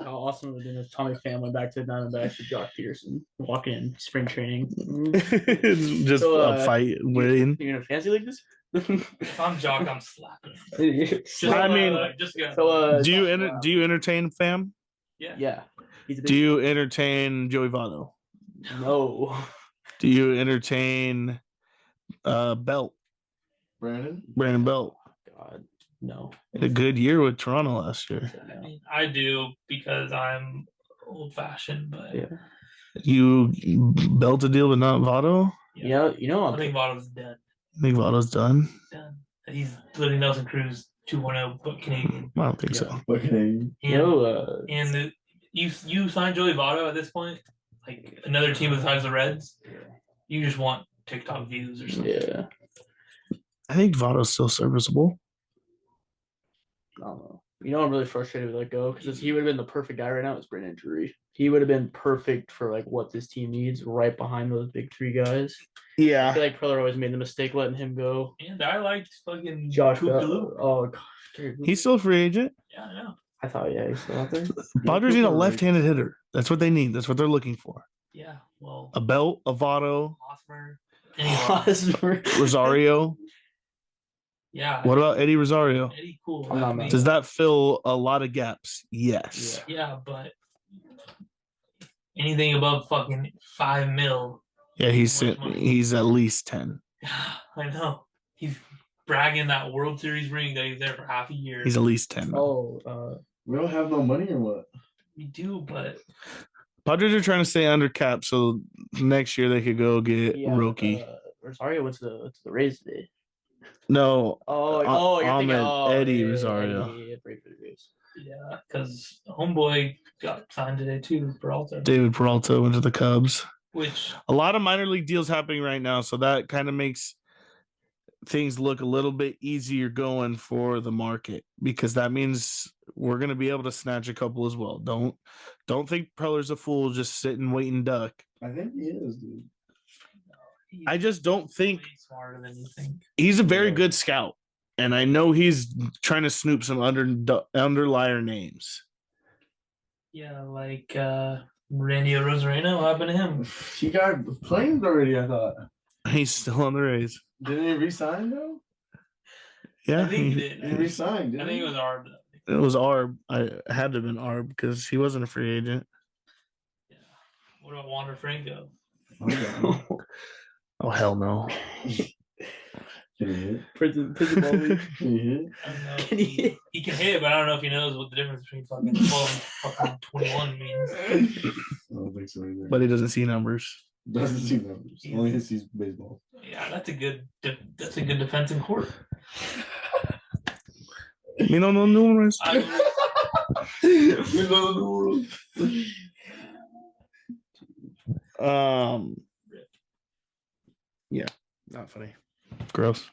How awesome would have been if Tommy Pham went back to the Diamondbacks with Jock Peterson walking in spring training. It's just So, a fight winning. You gonna fancy like this? if I'm Jock, I'm slapping. Just, I mean, just go. so Do you entertain fam? Yeah. He's a big, Do you entertain Joey Votto? no. Do you entertain Belt? Brandon Belt? God, no. Had a good year with Toronto last year. I mean, I do because I'm old fashioned, but Yeah. You Belt a deal but not Votto? Yeah, you know I think Votto's dead. I think Votto's done. Done. He's literally Nelson Cruz 2.0, but Canadian. I don't think so. Okay. And you sign Joey Votto at this point, like another team besides the Reds, you just want TikTok views or something. Yeah. I think Votto's still serviceable. I don't know. You know, I'm really frustrated with that go because he would have been the perfect guy right now. It's brain injury. He would have been perfect for like what this team needs, right behind those big three guys. I Yeah. feel like Preller always made the mistake letting him go. And I liked fucking Josh Coop Bell. DeLuca. Oh god, dude. He's still a free agent. Yeah, I know. I thought he's still out there. Padres need a left-handed hitter. That's what they need. That's what they're looking for. Yeah, well, A Belt, a Votto, Hosmer. Anyway, Rosario. yeah. What about Eddie Rosario? Eddie Cool? I'm not I mean, Does that fill a lot of gaps? Yes. yeah, but anything above fucking $5 million. Yeah, he's at least 10. I know. He's bragging that World Series ring that he's there for half a year. He's at least 10. We don't have no money or what? We do, but Padres are trying to stay under cap, so next year they could go get Roki. Rosario went to the Rays today. No. You're thinking Eddie Rosario. yeah, because Homeboy got signed today too, Peralta. David Peralta went to the Cubs. Which A lot of minor league deals happening right now, so that kind of makes things look a little bit easier going for the market because that means we're going to be able to snatch a couple as well. Don't think Preller's a fool just sitting waiting duck. I think he is, dude. I just don't think way smarter than you think. he's a very good scout, and I know he's trying to snoop some underlier names. Yeah, like Randy Rosarena. What happened to him? He got claimed already, I thought. He's still on the Rays. Didn't he resign though? Yeah, I think he did. He resigned. I think it was Arb. it was Arb. I had to have been Arb because he wasn't a free agent. Yeah. What about Wander Franco? Oh hell no! Can he hit? Prison ball league. Can he hit? I don't know. Can he- He can hit, but I don't know if he knows what the difference between fucking 12 and fucking 21 means. I don't think so either. But he doesn't see numbers. Doesn't see numbers. Only sees baseball. Yeah, that's a good defense in court. You know no numbers. Yeah, not funny. Gross.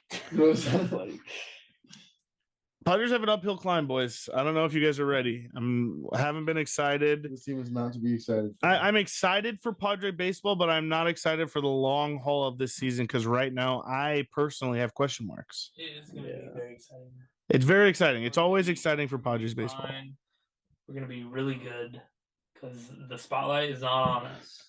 Padres have an uphill climb, boys. I don't know if you guys are ready. I haven't been excited. This team is not to be excited. I'm excited for Padre baseball, but I'm not excited for the long haul of this season because right now I personally have question marks. It's going to be very exciting. It's very exciting. It's always exciting for Padres baseball. Fine. We're going to be really good because the spotlight is not on us.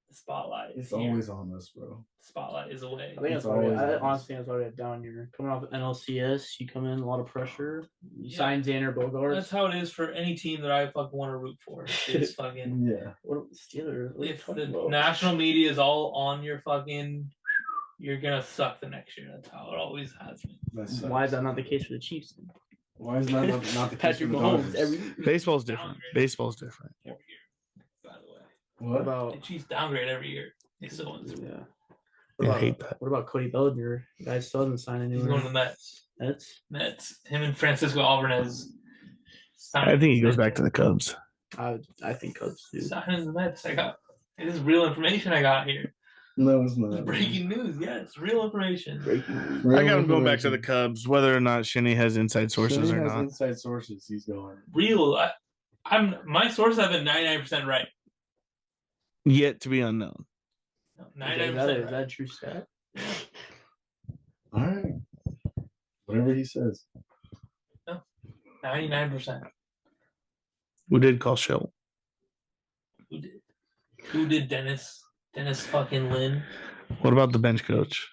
The spotlight is It's here. always on us, bro. The spotlight is away. I think It's that's why. always Honestly, that's why we have down here. Coming off NLCS, you come in a lot of pressure. You Yeah. sign Xander Bogaerts. That's how it is for any team that I fucking want to root for. It's fucking. Yeah. What are the Steelers? What are you If talking the about? national media is all on your fucking, you're gonna suck the next year. That's how it always has been. Why is that not the case for the Chiefs? Then? Why is that not the case for Patrick the Mahomes Dodgers? every. Baseball's different. Baseball's different. Every year, by the way, What What? about? the Chiefs downgrade every year. They still win. Yeah. I hate that. What about Cody Bellinger? The guy still hasn't signed He's going to anywhere. the Mets. That's. Him and Francisco Alvarez. I think he goes back to the Cubs. I think Cubs do. Signing the Mets. This is real information I got here. No, it's It's not. breaking news. Yeah, it's real information. Breaking news. I got him going back to the Cubs, whether or not Shinny has inside sources Shinny or has not. inside sources. He's going. Real. My sources have been 99% right. Yet to be unknown. No, Is 99% that right. a true stat? All right. Whatever he says. 99%. Who did call Shell? Who did? Who did Dennis? Dennis fucking Lynn. What about the bench coach?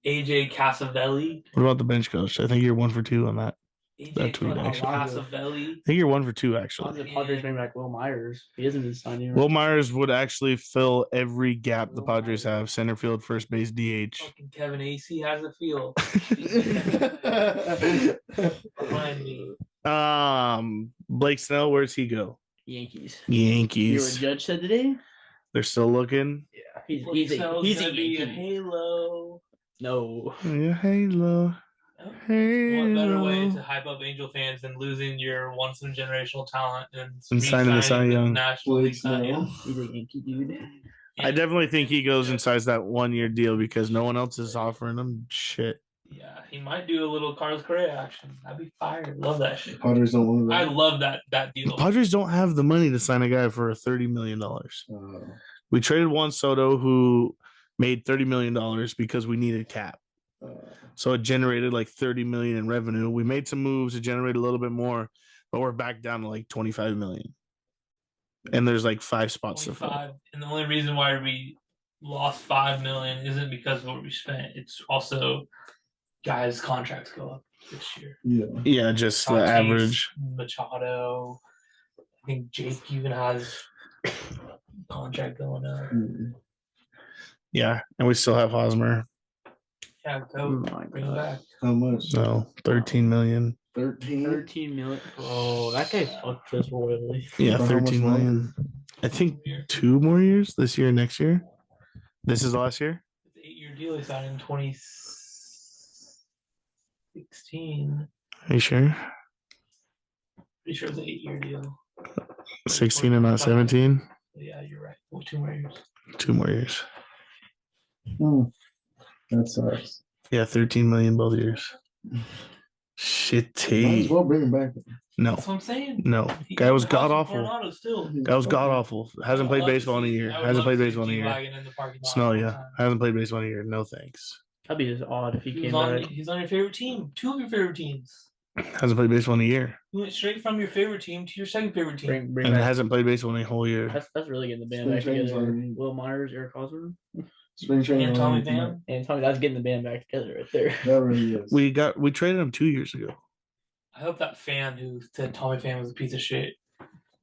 AJ Casavelli. What about the bench coach? I think you're 1 for 2 on that. AJ That tweet, fucking actually. Casavelli. I think you're 1 for 2, Why actually. did the Padres bring back Will Myers? He hasn't been signed anywhere. Will Myers would actually fill every gap the Will Padres Myers. have: center field, first base, DH. Fucking Kevin AC has a feel. Behind me. Blake Snell, where's he go? Yankees. You know what Yankees. Judge said today? They're still looking. Yeah, He's he's a be a Yankee. Halo. No. Yeah, Halo. What better way Halo. to hype up Angel fans than losing your once in a generational talent and signing the Cy re-signing Young. National League Cy Young? He's a Yankee dude. I definitely think he goes inside that 1-year deal because no one else is offering him shit. Yeah, he might do a little Carlos Correa action. I'd be fired. Love that shit. Padres don't want I that. love that The deal. Padres don't have the money to sign a guy for $30 million. We traded Juan Soto, who made $30 million because we needed cap. So it generated like $30 million in revenue. We made some moves to generate a little bit more, but we're back down to like $25 million. And there's like 5 spots to fill. 25. And the only reason why we lost $5 million isn't because of what we spent. It's also guys' contracts go up this year. Yeah. Yeah, just the Tatis, average. Machado. I think Jake even has contract going up. Yeah, and we still have Hosmer. Yeah, Oh go my bring him God. back. How much? So 13 million. 13. 13 million. Bro, that guy fucked us royally. Yeah, For how much 13 million. I think 2 more years, this year and next year. This is last year. It's an 8-year deal he signed in 2016. Are you sure? Pretty sure it's an 8-year deal. 16 and not 17. Yeah, you're right. Well, 2 more years. 2 more years. That sucks. Yeah, 13 million both years. Might as Shitty. well bring him back. No, That's what I'm saying. no. He Guy got was the house god from awful. Coronado still. Guy was god awful. Hasn't played I'd love to baseball in a see- year. I would Hasn't love played to see baseball in a year. G-Wagon in the parking lot Snell, all the yeah. time. Hasn't played baseball in a year. No thanks. That'd be just odd if he He came was on, back. he's on your favorite team. 2 of your favorite teams. Hasn't played baseball in a year. You went straight from your favorite team to your second favorite team. Bring And back. hasn't played baseball in a whole year. That's really getting the band Spring back training's together. already- Will Myers, Eric Hosmer, Spring training. And Tommy already come Pham. and Tommy. That's getting the band back together right there. back. That really is. We traded him 2 years ago. I hope that fan who said Tommy Pham was a piece of shit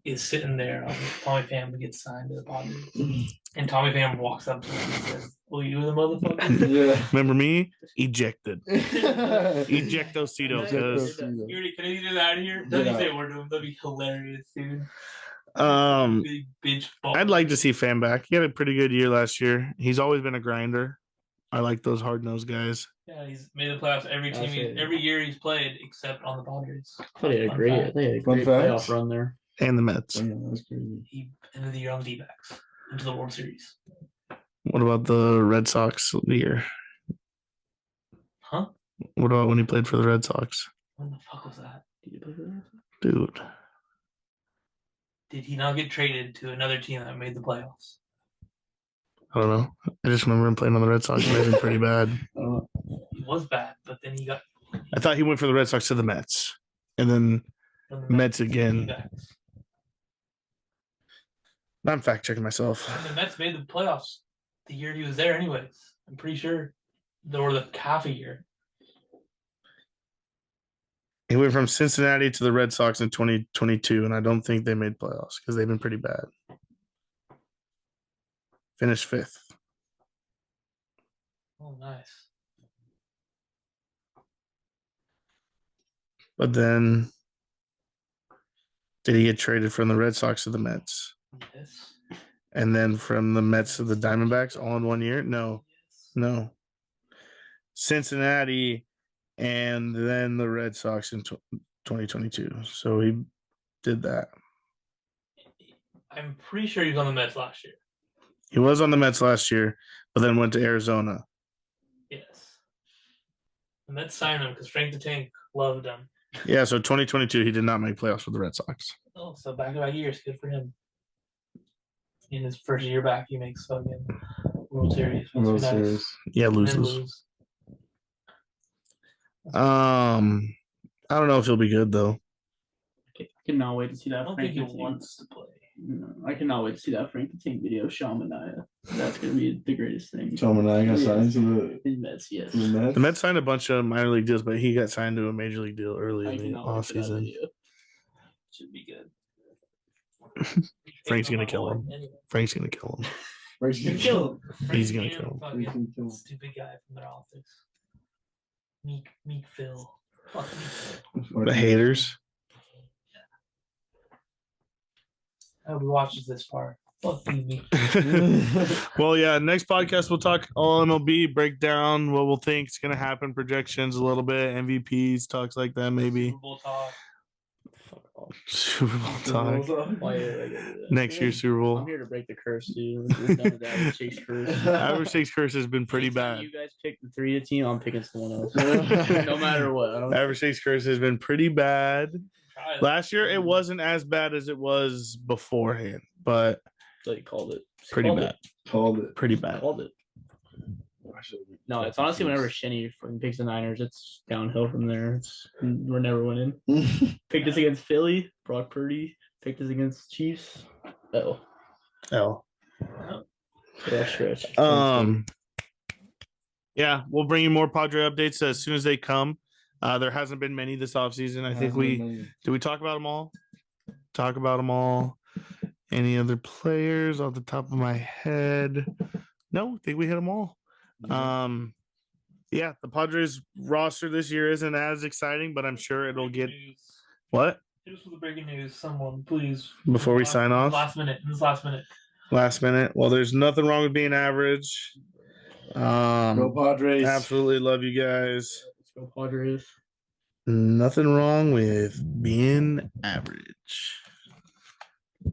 is sitting there on Tommy Pham to get signed to the Padres. And Tommy Pham walks up to him and says, "Well, you the motherfucker?" Yeah. Remember me? Ejected. Ejecto Eject Cito, those cuz. Cito. You already, can you get out of here? Get Doesn't out. say a word to him. That'd be hilarious, dude. Big bitch ball. I'd like to see Fan back. He had a pretty good year last year. He's always been a grinder. I like those hard-nosed guys. Yeah, he's made the playoffs every team, That's it. every year he's played, except on the Padres. I thought he had a Fun great, fact. they had a Fun great facts? playoff run there. And the Mets. Yeah, that's crazy. He ended the year on the D-backs into the World Series. What about the Red Sox year? Huh? What about when he played for the Red Sox? When the fuck was that? Did you play for that? Dude. Did he not get traded to another team that made the playoffs? I don't know. I just remember him playing on the Red Sox. They've been pretty bad. He was bad, but then he got I thought he went from the Red Sox to the Mets. And then from the Mets to the again. D-backs. I'm fact checking myself. And the Mets made the playoffs the year he was there, anyways. I'm pretty sure. Or the half a year. He went from Cincinnati to the Red Sox in 2022, and I don't think they made playoffs because they've been pretty bad. Finished 5th. Oh, nice. But then, did he get traded from the Red Sox to the Mets? Yes. And then from the Mets to the Diamondbacks all in 1 year? No, Yes. no. Cincinnati and then the Red Sox in 2022. So he did that. I'm pretty sure he was on the Mets last year. He was on the Mets last year, but then went to Arizona. Yes. The Mets signed him because Frank the Tank loved him. Yeah, so 2022, he did not make playoffs for the Red Sox. Oh, so back-to-back years, good for him. In his first year back, he makes fucking World Series. Must World be nice. Series. Yeah, And then loses. lose. I don't know if he'll be good though. I cannot wait to see I that don't Frank think he the Tank. wants to play. No, I cannot wait to see that Frank the Tank video. Shamanaya. That's gonna be the greatest thing. Chaminade got Yeah. signed to In Mets, yes. the Mets. The Mets signed a bunch of minor league deals, but he got signed to a major league deal early I in the cannot wait for that offseason. video. Should be good. Frank's gonna kill him. Anyway. Frank's gonna kill him. Frank's gonna Kill him. He's Frank gonna and kill Frank's fucking gonna kill him. stupid guy from their office. Meek Phil. Fuck Meek Phil. The haters. I hope he watches this far. Fuck you, Meek. Well, yeah, next podcast we'll talk all MLB, break down what we'll think is gonna happen, projections a little bit, MVPs, talks like that, maybe. Super Bowl talk. Fuck off. Super Bowl talk. Why did I gotta do that? Next year's Super I'm Bowl. here to break the curse, dude. We're done with that. Average Shakes curse. Average Shakes curse has been pretty Anytime bad. You guys pick the 3 team. I'm picking someone else. No matter what. I don't Average Shakes curse has been pretty bad. Try it. Last year it wasn't as bad as it was beforehand, but So you called it. pretty Called bad. Called it. Pretty It. bad. Called it. No, it's honestly whenever Shenny fucking picks the Niners, it's downhill from there. We're never winning. Picked us against Philly, Brock Purdy. Picked us against Chiefs. Oh, L. rough stretch. Yeah, we'll bring you more Padre updates as soon as they come. There hasn't been many this offseason. I think did we talk about them all? Talk about them all. Any other players off the top of my head? No, I think we hit them all. Yeah, the Padres roster this year isn't as exciting, but I'm sure it'll get what? Hit us with the breaking news, someone, please. Before we sign off? Last minute. This is last minute. Last minute. Well, there's nothing wrong with being average. Go Padres. Absolutely love you guys. Let's go Padres. Nothing wrong with being average.